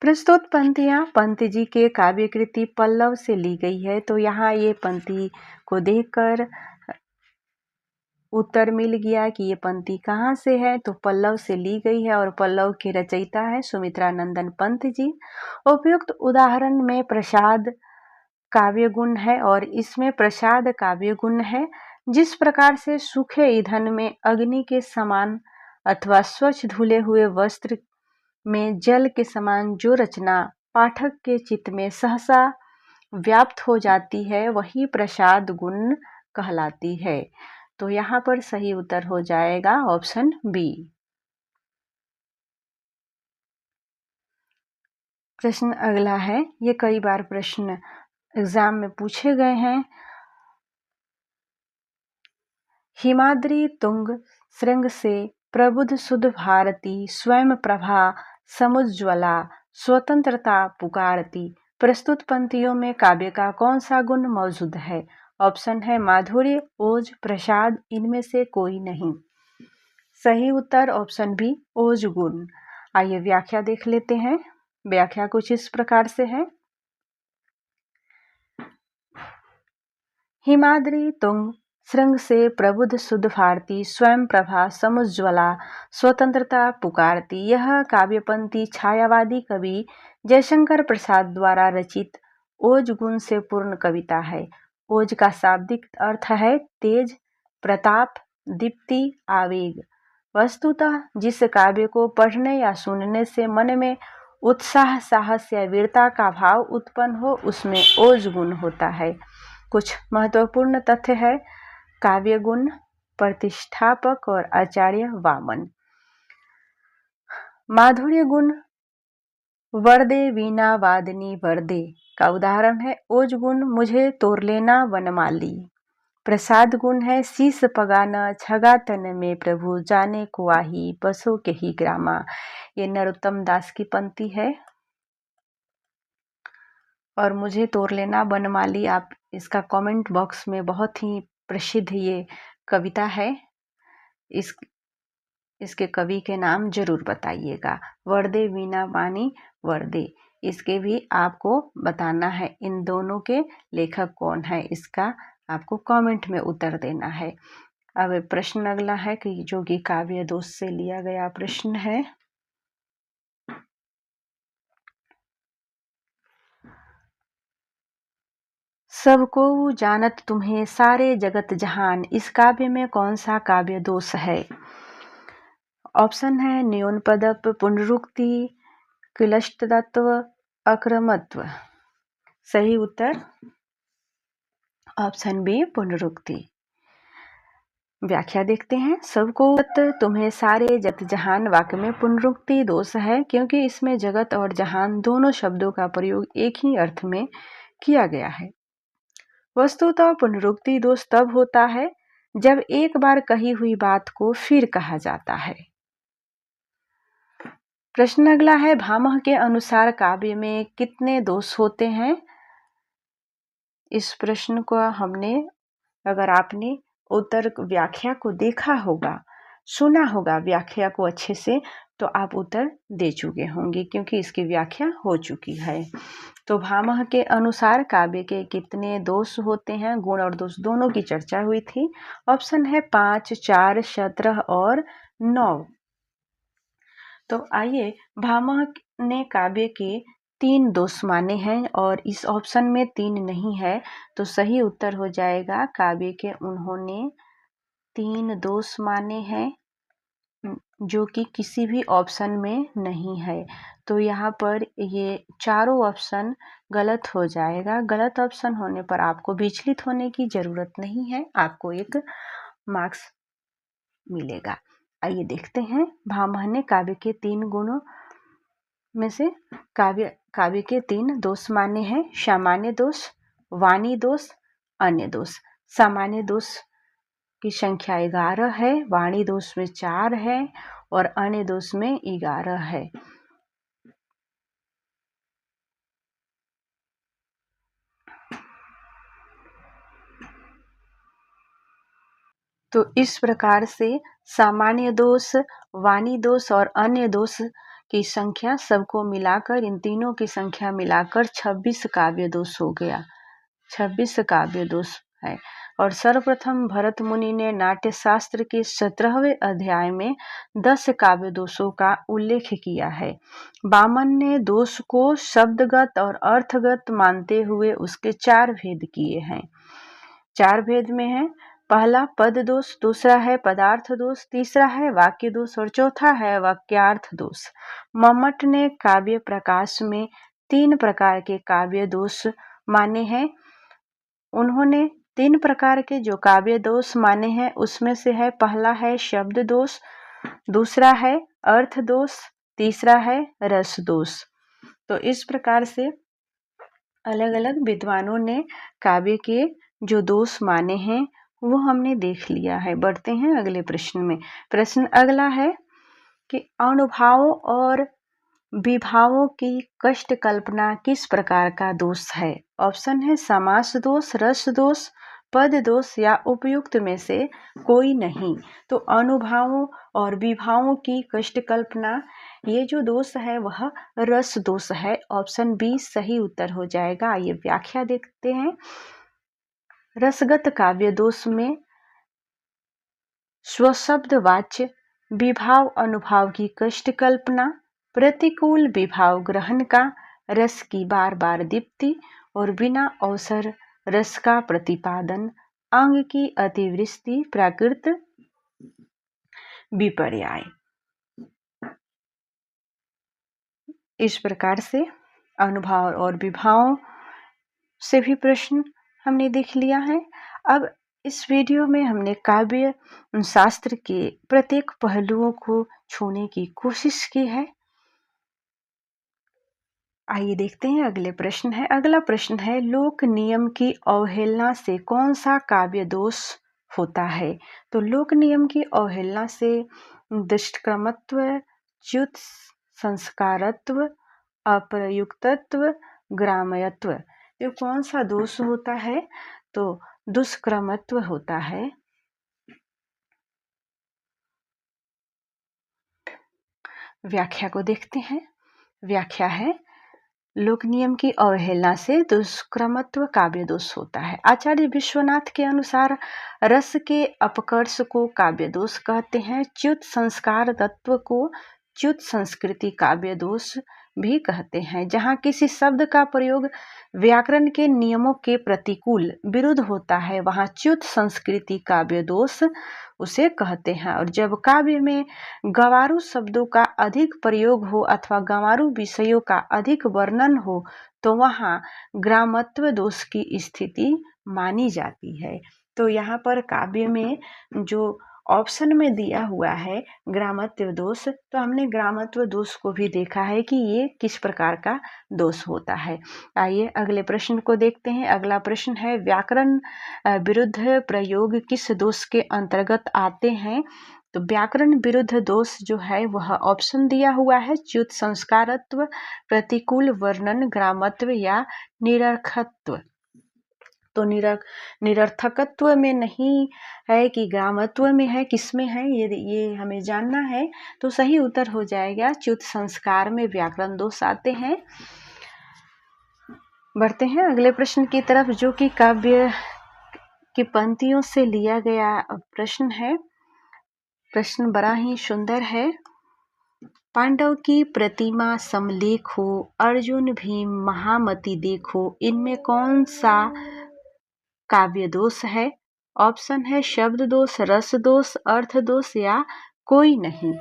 प्रस्तुत पंक्तियां पंत जी के काव्य कृति पल्लव से ली गई है। तो यहाँ ये पंक्ति को देखकर उत्तर मिल गया कि ये पंक्ति कहाँ से है। तो पल्लव से ली गई है और पल्लव के रचयिता है सुमित्रा नंदन पंत जी। उपयुक्त उदाहरण में प्रसाद काव्य गुण है और इसमें प्रसाद काव्य गुण है। जिस प्रकार से सूखे ईंधन में अग्नि के समान अथवा स्वच्छ धुले हुए वस्त्र में जल के समान जो रचना पाठक के चित्त में सहसा व्याप्त हो जाती है, वही प्रसाद गुण कहलाती है। तो यहाँ पर सही उत्तर हो जाएगा ऑप्शन बी। प्रश्न अगला है, ये कई बार प्रश्न एग्जाम में पूछे गए हैं। हिमाद्री तुंग श्रृंग से प्रबुद्ध शुद्ध भारती, स्वयं प्रभा समुज्ज्वला, स्वतंत्रता पुकारती। प्रस्तुत पंक्तियों में काव्य का कौन सा गुण मौजूद है? ऑप्शन है माधुर्य, ओज, प्रसाद, इनमें से कोई नहीं। सही उत्तर ऑप्शन बी, ओज गुण। आइए व्याख्या देख लेते हैं। व्याख्या कुछ इस प्रकार से है। हिमाद्री तुंग श्रृंग से प्रबुद्ध शुद्ध भारती, स्वयं प्रभा समुज्ज्वला स्वतंत्रता पुकारती। यह काव्यपंक्ति छायावादी कवि जयशंकर प्रसाद द्वारा रचित ओज गुण से पूर्ण कविता है। ओज का शाब्दिक अर्थ है तेज, प्रताप, दीप्ति, आवेग। वस्तुतः जिस काव्य को पढ़ने या सुनने से मन में उत्साह, साहस या वीरता का भाव उत्पन्न हो, उसमें ओज गुण होता है। कुछ महत्वपूर्ण तथ्य है। काव्य गुण, प्रतिष्ठापक और आचार्य वामन। माधुर्य गुण, वरदे वीणा वादनी वरदे का उदाहरण है ओज गुण, मुझे तोर लेना वनमाली। प्रसाद गुण है शीस पगाना छगा तन में प्रभु, जाने को आही बसो के ही ग्रामा। ये नरोत्तम दास की पंक्ति है। और मुझे तोर लेना वनमाली, आप इसका कमेंट बॉक्स में बहुत ही प्रसिद्ध ये कविता है। इसके कवि के नाम जरूर बताइएगा। वरदे वीणा वाणी वरदे, इसके भी आपको बताना है। इन दोनों के लेखक कौन है, इसका आपको कमेंट में उत्तर देना है। अब प्रश्न अगला है कि जो कि काव्य दोष से लिया गया प्रश्न है। सबको जानत तुम्हें सारे जगत जहान, इस काव्य में कौन सा काव्य दोष है? ऑप्शन है न्यून पदप, पुनरुक्ति, क्लिष्टत्व, अक्रमत्व। सही उत्तर ऑप्शन बी पुनरुक्ति। व्याख्या देखते हैं। सबको तुम्हें सारे जगत जहान वाक्य में पुनरुक्ति दोष है, क्योंकि इसमें जगत और जहान दोनों शब्दों का प्रयोग एक ही अर्थ में किया गया है। वस्तुतः पुनरुक्ति दोष तब होता है जब एक बार कही हुई बात को फिर कहा जाता है। प्रश्न अगला है, भामह के अनुसार काव्य में कितने दोष होते हैं? इस प्रश्न को हमने, अगर आपने उत्तर व्याख्या को देखा होगा, सुना होगा व्याख्या को अच्छे से, तो आप उत्तर दे चुके होंगे, क्योंकि इसकी व्याख्या हो चुकी है। तो भामह के अनुसार काव्य के कितने दोष होते हैं? गुण और दोष दोनों की चर्चा हुई थी। ऑप्शन है 5, 4, 17 और 9। तो आइए, भामह ने काव्य के 3 दोष माने हैं और इस ऑप्शन में 3 नहीं है, तो सही उत्तर हो जाएगा काव्य के उन्होंने 3 दोष माने हैं, जो कि किसी भी ऑप्शन में नहीं है। तो यहाँ पर ये चारों ऑप्शन गलत हो जाएगा। गलत ऑप्शन होने पर आपको विचलित होने की ज़रूरत नहीं है, आपको एक मार्क्स मिलेगा। आइए देखते हैं, भामह ने काव्य के 3 गुणों में से काव्य के 3 दोष माने हैं। सामान्य दोष, वाणी दोष, अन्य दोष। सामान्य दोष की संख्या 11 है, वाणी दोष में 4 है और अन्य दोष में 11 है। तो इस प्रकार से सामान्य दोष, वाणी दोष और अन्य दोष की संख्या सबको मिलाकर, इन तीनों की संख्या मिलाकर 26 काव्य दोष हो गया। 26 काव्य दोष है। और सर्वप्रथम भरत मुनि ने नाट्यशास्त्र के 17वें अध्याय में 10 काव्य दोषों का उल्लेख किया है। वामन ने दोष को शब्दगत और अर्थगत मानते हुए उसके 4 भेद किए हैं। 4 भेद में है, पहला पद दोष, दूसरा है पदार्थ दोष, तीसरा है वाक्य दोष और चौथा है वाक्यार्थ दोष। मम्मट ने काव्य प्रकाश में 3 प्रकार के काव्य दोष माने हैं। उन्होंने 3 प्रकार के जो काव्य दोष माने हैं उसमें से है, पहला है शब्द दोष, दूसरा है अर्थ दोष, तीसरा है रस दोष। तो इस प्रकार से अलग अलग विद्वानों ने काव्य के जो दोष माने हैं वो हमने देख लिया है। बढ़ते हैं अगले प्रश्न में। प्रश्न अगला है कि अनुभावों और विभावों की कष्ट कल्पना किस प्रकार का दोष है? ऑप्शन है समास दोष, रस दोष, पद दोष या उपयुक्त में से कोई नहीं। तो अनुभावों और विभावों की कष्ट कल्पना ये जो दोष है वह रस दोष है। ऑप्शन बी सही उत्तर हो जाएगा। आइए व्याख्या देखते हैं। रसगत काव्य दोष में स्वशब्द वाच्य विभाव अनुभाव की कष्ट कल्पना, प्रतिकूल विभाव ग्रहण का, रस की बार बार दीप्ति और बिना अवसर रस का प्रतिपादन, अंग की अतिवृष्टि, प्राकृत विपर्याय। इस प्रकार से अनुभाव और विभाव से भी प्रश्न हमने देख लिया है। अब इस वीडियो में हमने काव्य शास्त्र के प्रत्येक पहलुओं को छूने की कोशिश की है। आइए देखते हैं अगले प्रश्न है। अगला प्रश्न है, लोक नियम की अवहेलना से कौन सा काव्य दोष होता है? तो लोक नियम की अवहेलना से दुष्क्रमत्व, च्युत संस्कारत्व, अप्रयुक्तत्व, ग्राम्यत्व, ये कौन सा दोष होता है? तो दुष्क्रमत्व होता है। व्याख्या को देखते हैं। व्याख्या है, लोक नियम की अवहेलना से दुष्क्रमत्व काव्य दोष होता है। आचार्य विश्वनाथ के अनुसार रस के अपकर्ष को काव्य दोष कहते हैं। च्युत संस्कार तत्व को च्युत संस्कृति काव्य दोष भी कहते हैं। जहाँ किसी शब्द का प्रयोग व्याकरण के नियमों के प्रतिकूल विरुद्ध होता है वहाँ च्युत संस्कृति काव्य दोष उसे कहते हैं। और जब काव्य में गंवारू शब्दों का अधिक प्रयोग हो अथवा गंवारू विषयों का अधिक वर्णन हो तो वहाँ ग्रामत्व दोष की स्थिति मानी जाती है। तो यहाँ पर काव्य में जो ऑप्शन में दिया हुआ है ग्रामत्व दोष, तो हमने ग्रामत्व दोष को भी देखा है कि ये किस प्रकार का दोष होता है। आइए अगले प्रश्न को देखते हैं। अगला प्रश्न है, व्याकरण विरुद्ध प्रयोग किस दोष के अंतर्गत आते हैं? तो व्याकरण विरुद्ध दोष जो है वह ऑप्शन दिया हुआ है, च्युत संस्कारत्व, प्रतिकूल वर्णन, ग्रामत्व या निरर्थकत्व। तो निरर्थकत्व में नहीं है कि ग्रामत्व में है, किसमें है ये हमें जानना है। तो सही उत्तर हो जाएगा च्युत संस्कार में व्याकरण दोष आते हैं। बढ़ते हैं अगले प्रश्न की तरफ जो कि काव्य की पंक्तियों से लिया गया प्रश्न है। प्रश्न बड़ा ही सुंदर है। पांडव की प्रतिमा समलेखो, अर्जुन भीम महामति देखो, इनमें कौन सा काव्य दोष है? ऑप्शन है शब्द दोष, रस दोष, अर्थ दोष या कोई नहीं।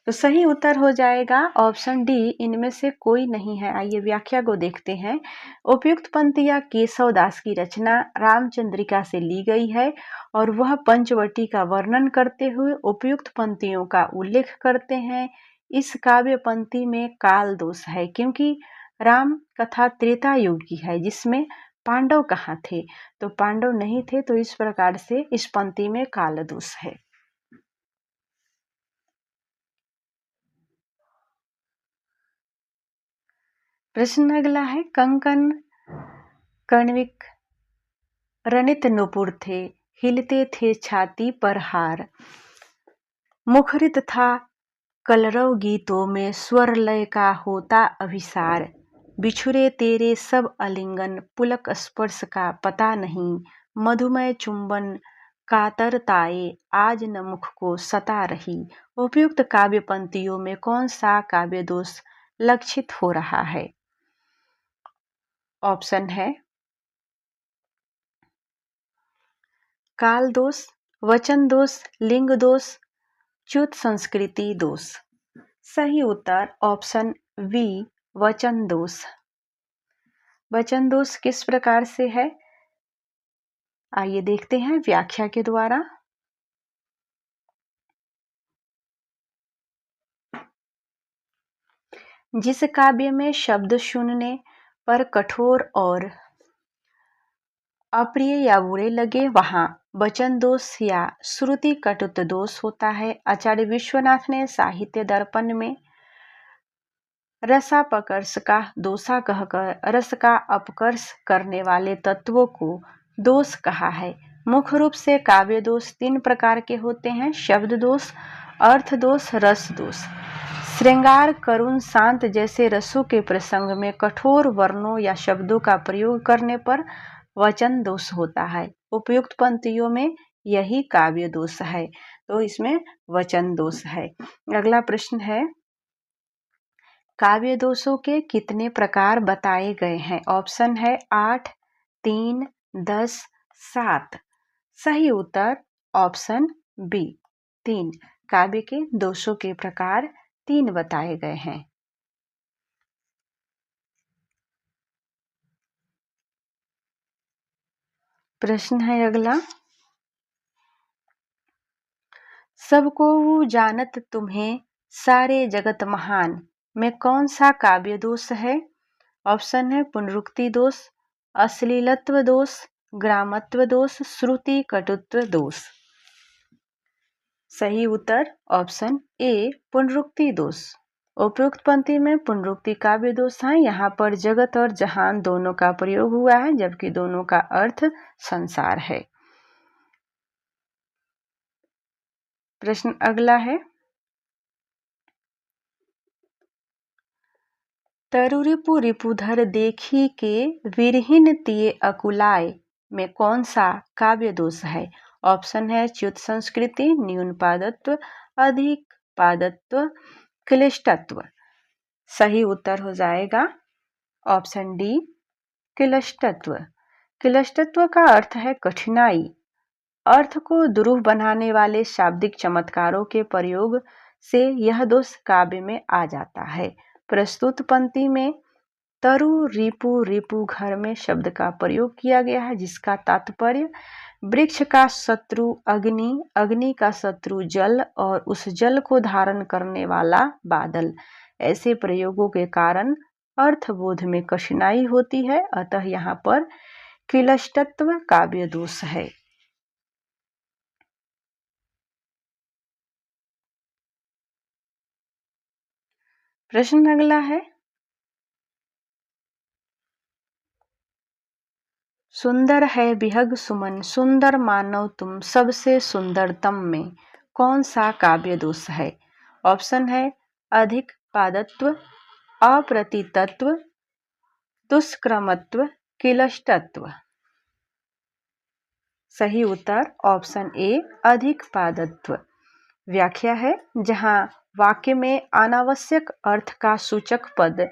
तो सही उत्तर हो जाएगा ऑप्शन डी, इनमें से कोई नहीं है। आइए व्याख्या को देखते हैं। उपयुक्त पंक्तियां केशव दास की रचना रामचंद्रिका से ली गई है और वह पंचवटी का वर्णन करते हुए उपयुक्त पंक्तियों का उल्लेख करते हैं। इस काव्य पंक्ति में काल दोष है क्योंकि राम कथा त्रेता युग की है जिसमें पांडव कहाँ थे? तो पांडव नहीं थे, तो इस प्रकार से इस पंक्ति में काल दोष है। प्रश्न अगला है, कंकन कण्विक रनित नुपुर थे, हिलते थे छाती पर हार, मुखरित था कलरव गीतों में, स्वर लय का होता अभिसार, बिछुरे तेरे सब आलिंगन, पुलक स्पर्श का पता नहीं, मधुमय चुंबन कातरताए आज न मुख को सता रही। उपयुक्त काव्य पंक्तियों में कौन सा काव्य दोष लक्षित हो रहा है? ऑप्शन है काल दोष, वचन दोष, लिंग दोष, च्युत संस्कृति दोष। सही उत्तर ऑप्शन बी, वचन दोष। वचन दोष किस प्रकार से है? आइए देखते हैं व्याख्या के द्वारा। जिस काव्य में शब्द सुनने पर कठोर और अप्रिय या बुरे लगे वहाँ वचन दोष या श्रुति कटुत्व दोष होता है। आचार्य विश्वनाथ ने साहित्य दर्पण में रसापकर्ष का दोषा कहकर रस का अपकर्ष करने वाले तत्वों को दोष कहा है। मुख्य रूप से काव्य दोष 3 प्रकार के होते हैं, शब्द दोष, अर्थ दोष, रस दोष। श्रृंगार, करुण, शांत जैसे रसों के प्रसंग में कठोर वर्णों या शब्दों का प्रयोग करने पर वचन दोष होता है। उपयुक्त पंक्तियों में यही काव्य दोष है, तो इसमें वचन दोष है। अगला प्रश्न है, काव्य दोषों के कितने प्रकार बताए गए हैं? ऑप्शन है 8, 3, 10, 7। सही उत्तर ऑप्शन बी 3। काव्य के दोषों के प्रकार 3 बताए गए हैं। प्रश्न है अगला, सबको जानत तुम्हें सारे जगत महान में कौन सा काव्य दोष है? ऑप्शन है पुनरुक्ति दोष, अश्लीलत्व दोष, ग्रामत्व दोष, श्रुति कटुत्व दोष। सही उत्तर ऑप्शन ए पुनरुक्ति दोष। उपयुक्त पंक्ति में पुनरुक्ति काव्य दोष है। यहाँ पर जगत और जहान दोनों का प्रयोग हुआ है, जबकि दोनों का अर्थ संसार है। प्रश्न अगला है, तरु रिपु रिपुधर देखी के विरहीन तिये अकुलाय में कौन सा काव्य दोष है? ऑप्शन है च्युत संस्कृति, न्यून पादत्व, अधिक पादत्व, क्लिष्टत्व। सही उत्तर हो जाएगा ऑप्शन डी क्लिष्टत्व। क्लिष्टत्व का अर्थ है कठिनाई। अर्थ को दुरूह बनाने वाले शाब्दिक चमत्कारों के प्रयोग से यह दोष काव्य में आ जाता है। प्रस्तुत पंक्ति में तरु रिपु रिपु घर में शब्द का प्रयोग किया गया है, जिसका तात्पर्य वृक्ष का शत्रु अग्नि, अग्नि का शत्रु जल और उस जल को धारण करने वाला बादल। ऐसे प्रयोगों के कारण अर्थबोध में कठिनाई होती है, अतः यहाँ पर क्लिष्टत्व काव्य दोष है। प्रश्न अगला है, सुंदर है विहग सुमन, सुंदर मानव तुम सबसे सुंदरतम में कौन सा काव्य दोष है? ऑप्शन है अधिक पादत्व, अप्रतितत्व, दुष्क्रमत्व, क्लिष्टत्व। सही उत्तर ऑप्शन ए अधिक पादत्व। व्याख्या है, जहां वाक्य में अनावश्यक अर्थ का सूचक पद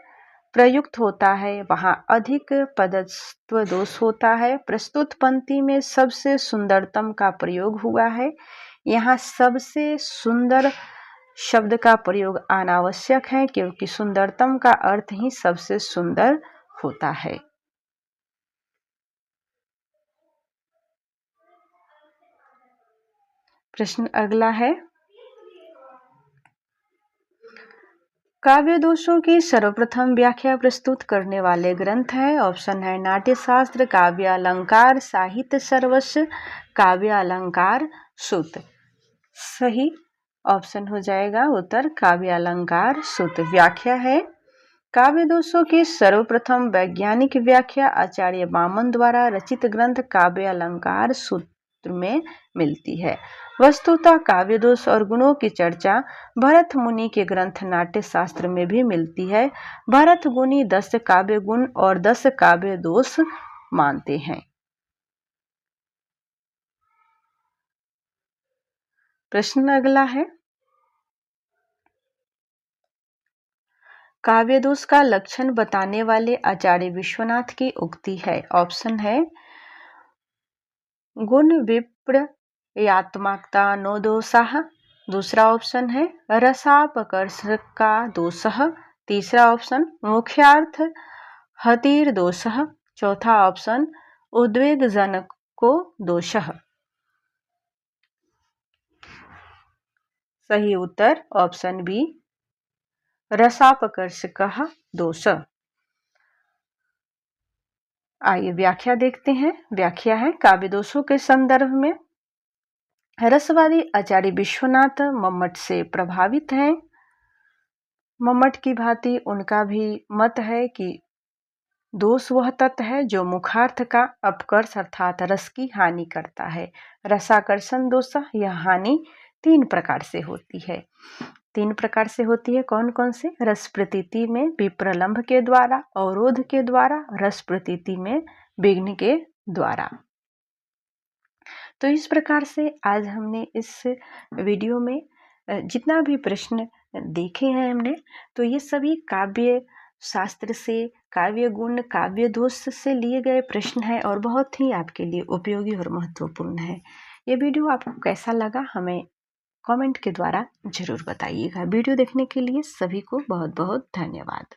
प्रयुक्त होता है, वहां अधिक पदत्व दोष होता है। प्रस्तुत पंक्ति में सबसे सुंदरतम का प्रयोग हुआ है। यहाँ सबसे सुंदर शब्द का प्रयोग अनावश्यक है, क्योंकि सुंदरतम का अर्थ ही सबसे सुंदर होता है। प्रश्न अगला है, काव्य दोषों की सर्वप्रथम व्याख्या प्रस्तुत करने वाले ग्रंथ है। ऑप्शन है नाट्यशास्त्र, काव्य अलंकार, साहित्य सर्वस्व, काव्य अलंकार सूत। सही ऑप्शन हो जाएगा उत्तर काव्य अलंकार सूत। व्याख्या है, काव्य दोषों की सर्वप्रथम वैज्ञानिक व्याख्या आचार्य वामन द्वारा रचित ग्रंथ काव्य अलंकार सूत्र में मिलती है। वस्तुतः काव्य दोष और गुणों की चर्चा भरत मुनि के ग्रंथ नाट्य शास्त्र में भी मिलती है। भरत मुनि 10 काव्य गुण और 10 काव्य दोष मानते हैं। प्रश्न अगला है, काव्य दोष का लक्षण बताने वाले आचार्य विश्वनाथ की उक्ति है। ऑप्शन है गुण विपर्यात्मकता नो दोषः। दूसरा ऑप्शन है रसापकर्षक का दोषः। तीसरा ऑप्शन मुख्यार्थ हतिर दोषः। चौथा ऑप्शन उद्वेगजनक को दोषः। सही उत्तर ऑप्शन बी रसापकर्षक दोष। आइए व्याख्या देखते हैं। व्याख्या है, काव्य दोषों के संदर्भ में रसवादी आचार्य विश्वनाथ मम्मट से प्रभावित हैं। मम्मट की भांति उनका भी मत है कि दोष वह तत्व है जो मुखार्थ का अपकर्ष अर्थात रस की हानि करता है। रसाकर्षण दोष, यह हानि 3 प्रकार से होती है। 3 प्रकार से होती है। कौन कौन से? रस प्रतीति में विप्रलंभ के द्वारा, अवरोध के द्वारा, रस प्रतीति में विघ्न के द्वारा। तो इस प्रकार से आज हमने इस वीडियो में जितना भी प्रश्न देखे हैं हमने, तो ये सभी काव्य शास्त्र से, काव्य गुण, काव्य दोष से लिए गए प्रश्न हैं और बहुत ही आपके लिए उपयोगी और महत्वपूर्ण है। ये वीडियो आपको कैसा लगा हमें कमेंट के द्वारा जरूर बताइएगा। वीडियो देखने के लिए सभी को बहुत बहुत धन्यवाद।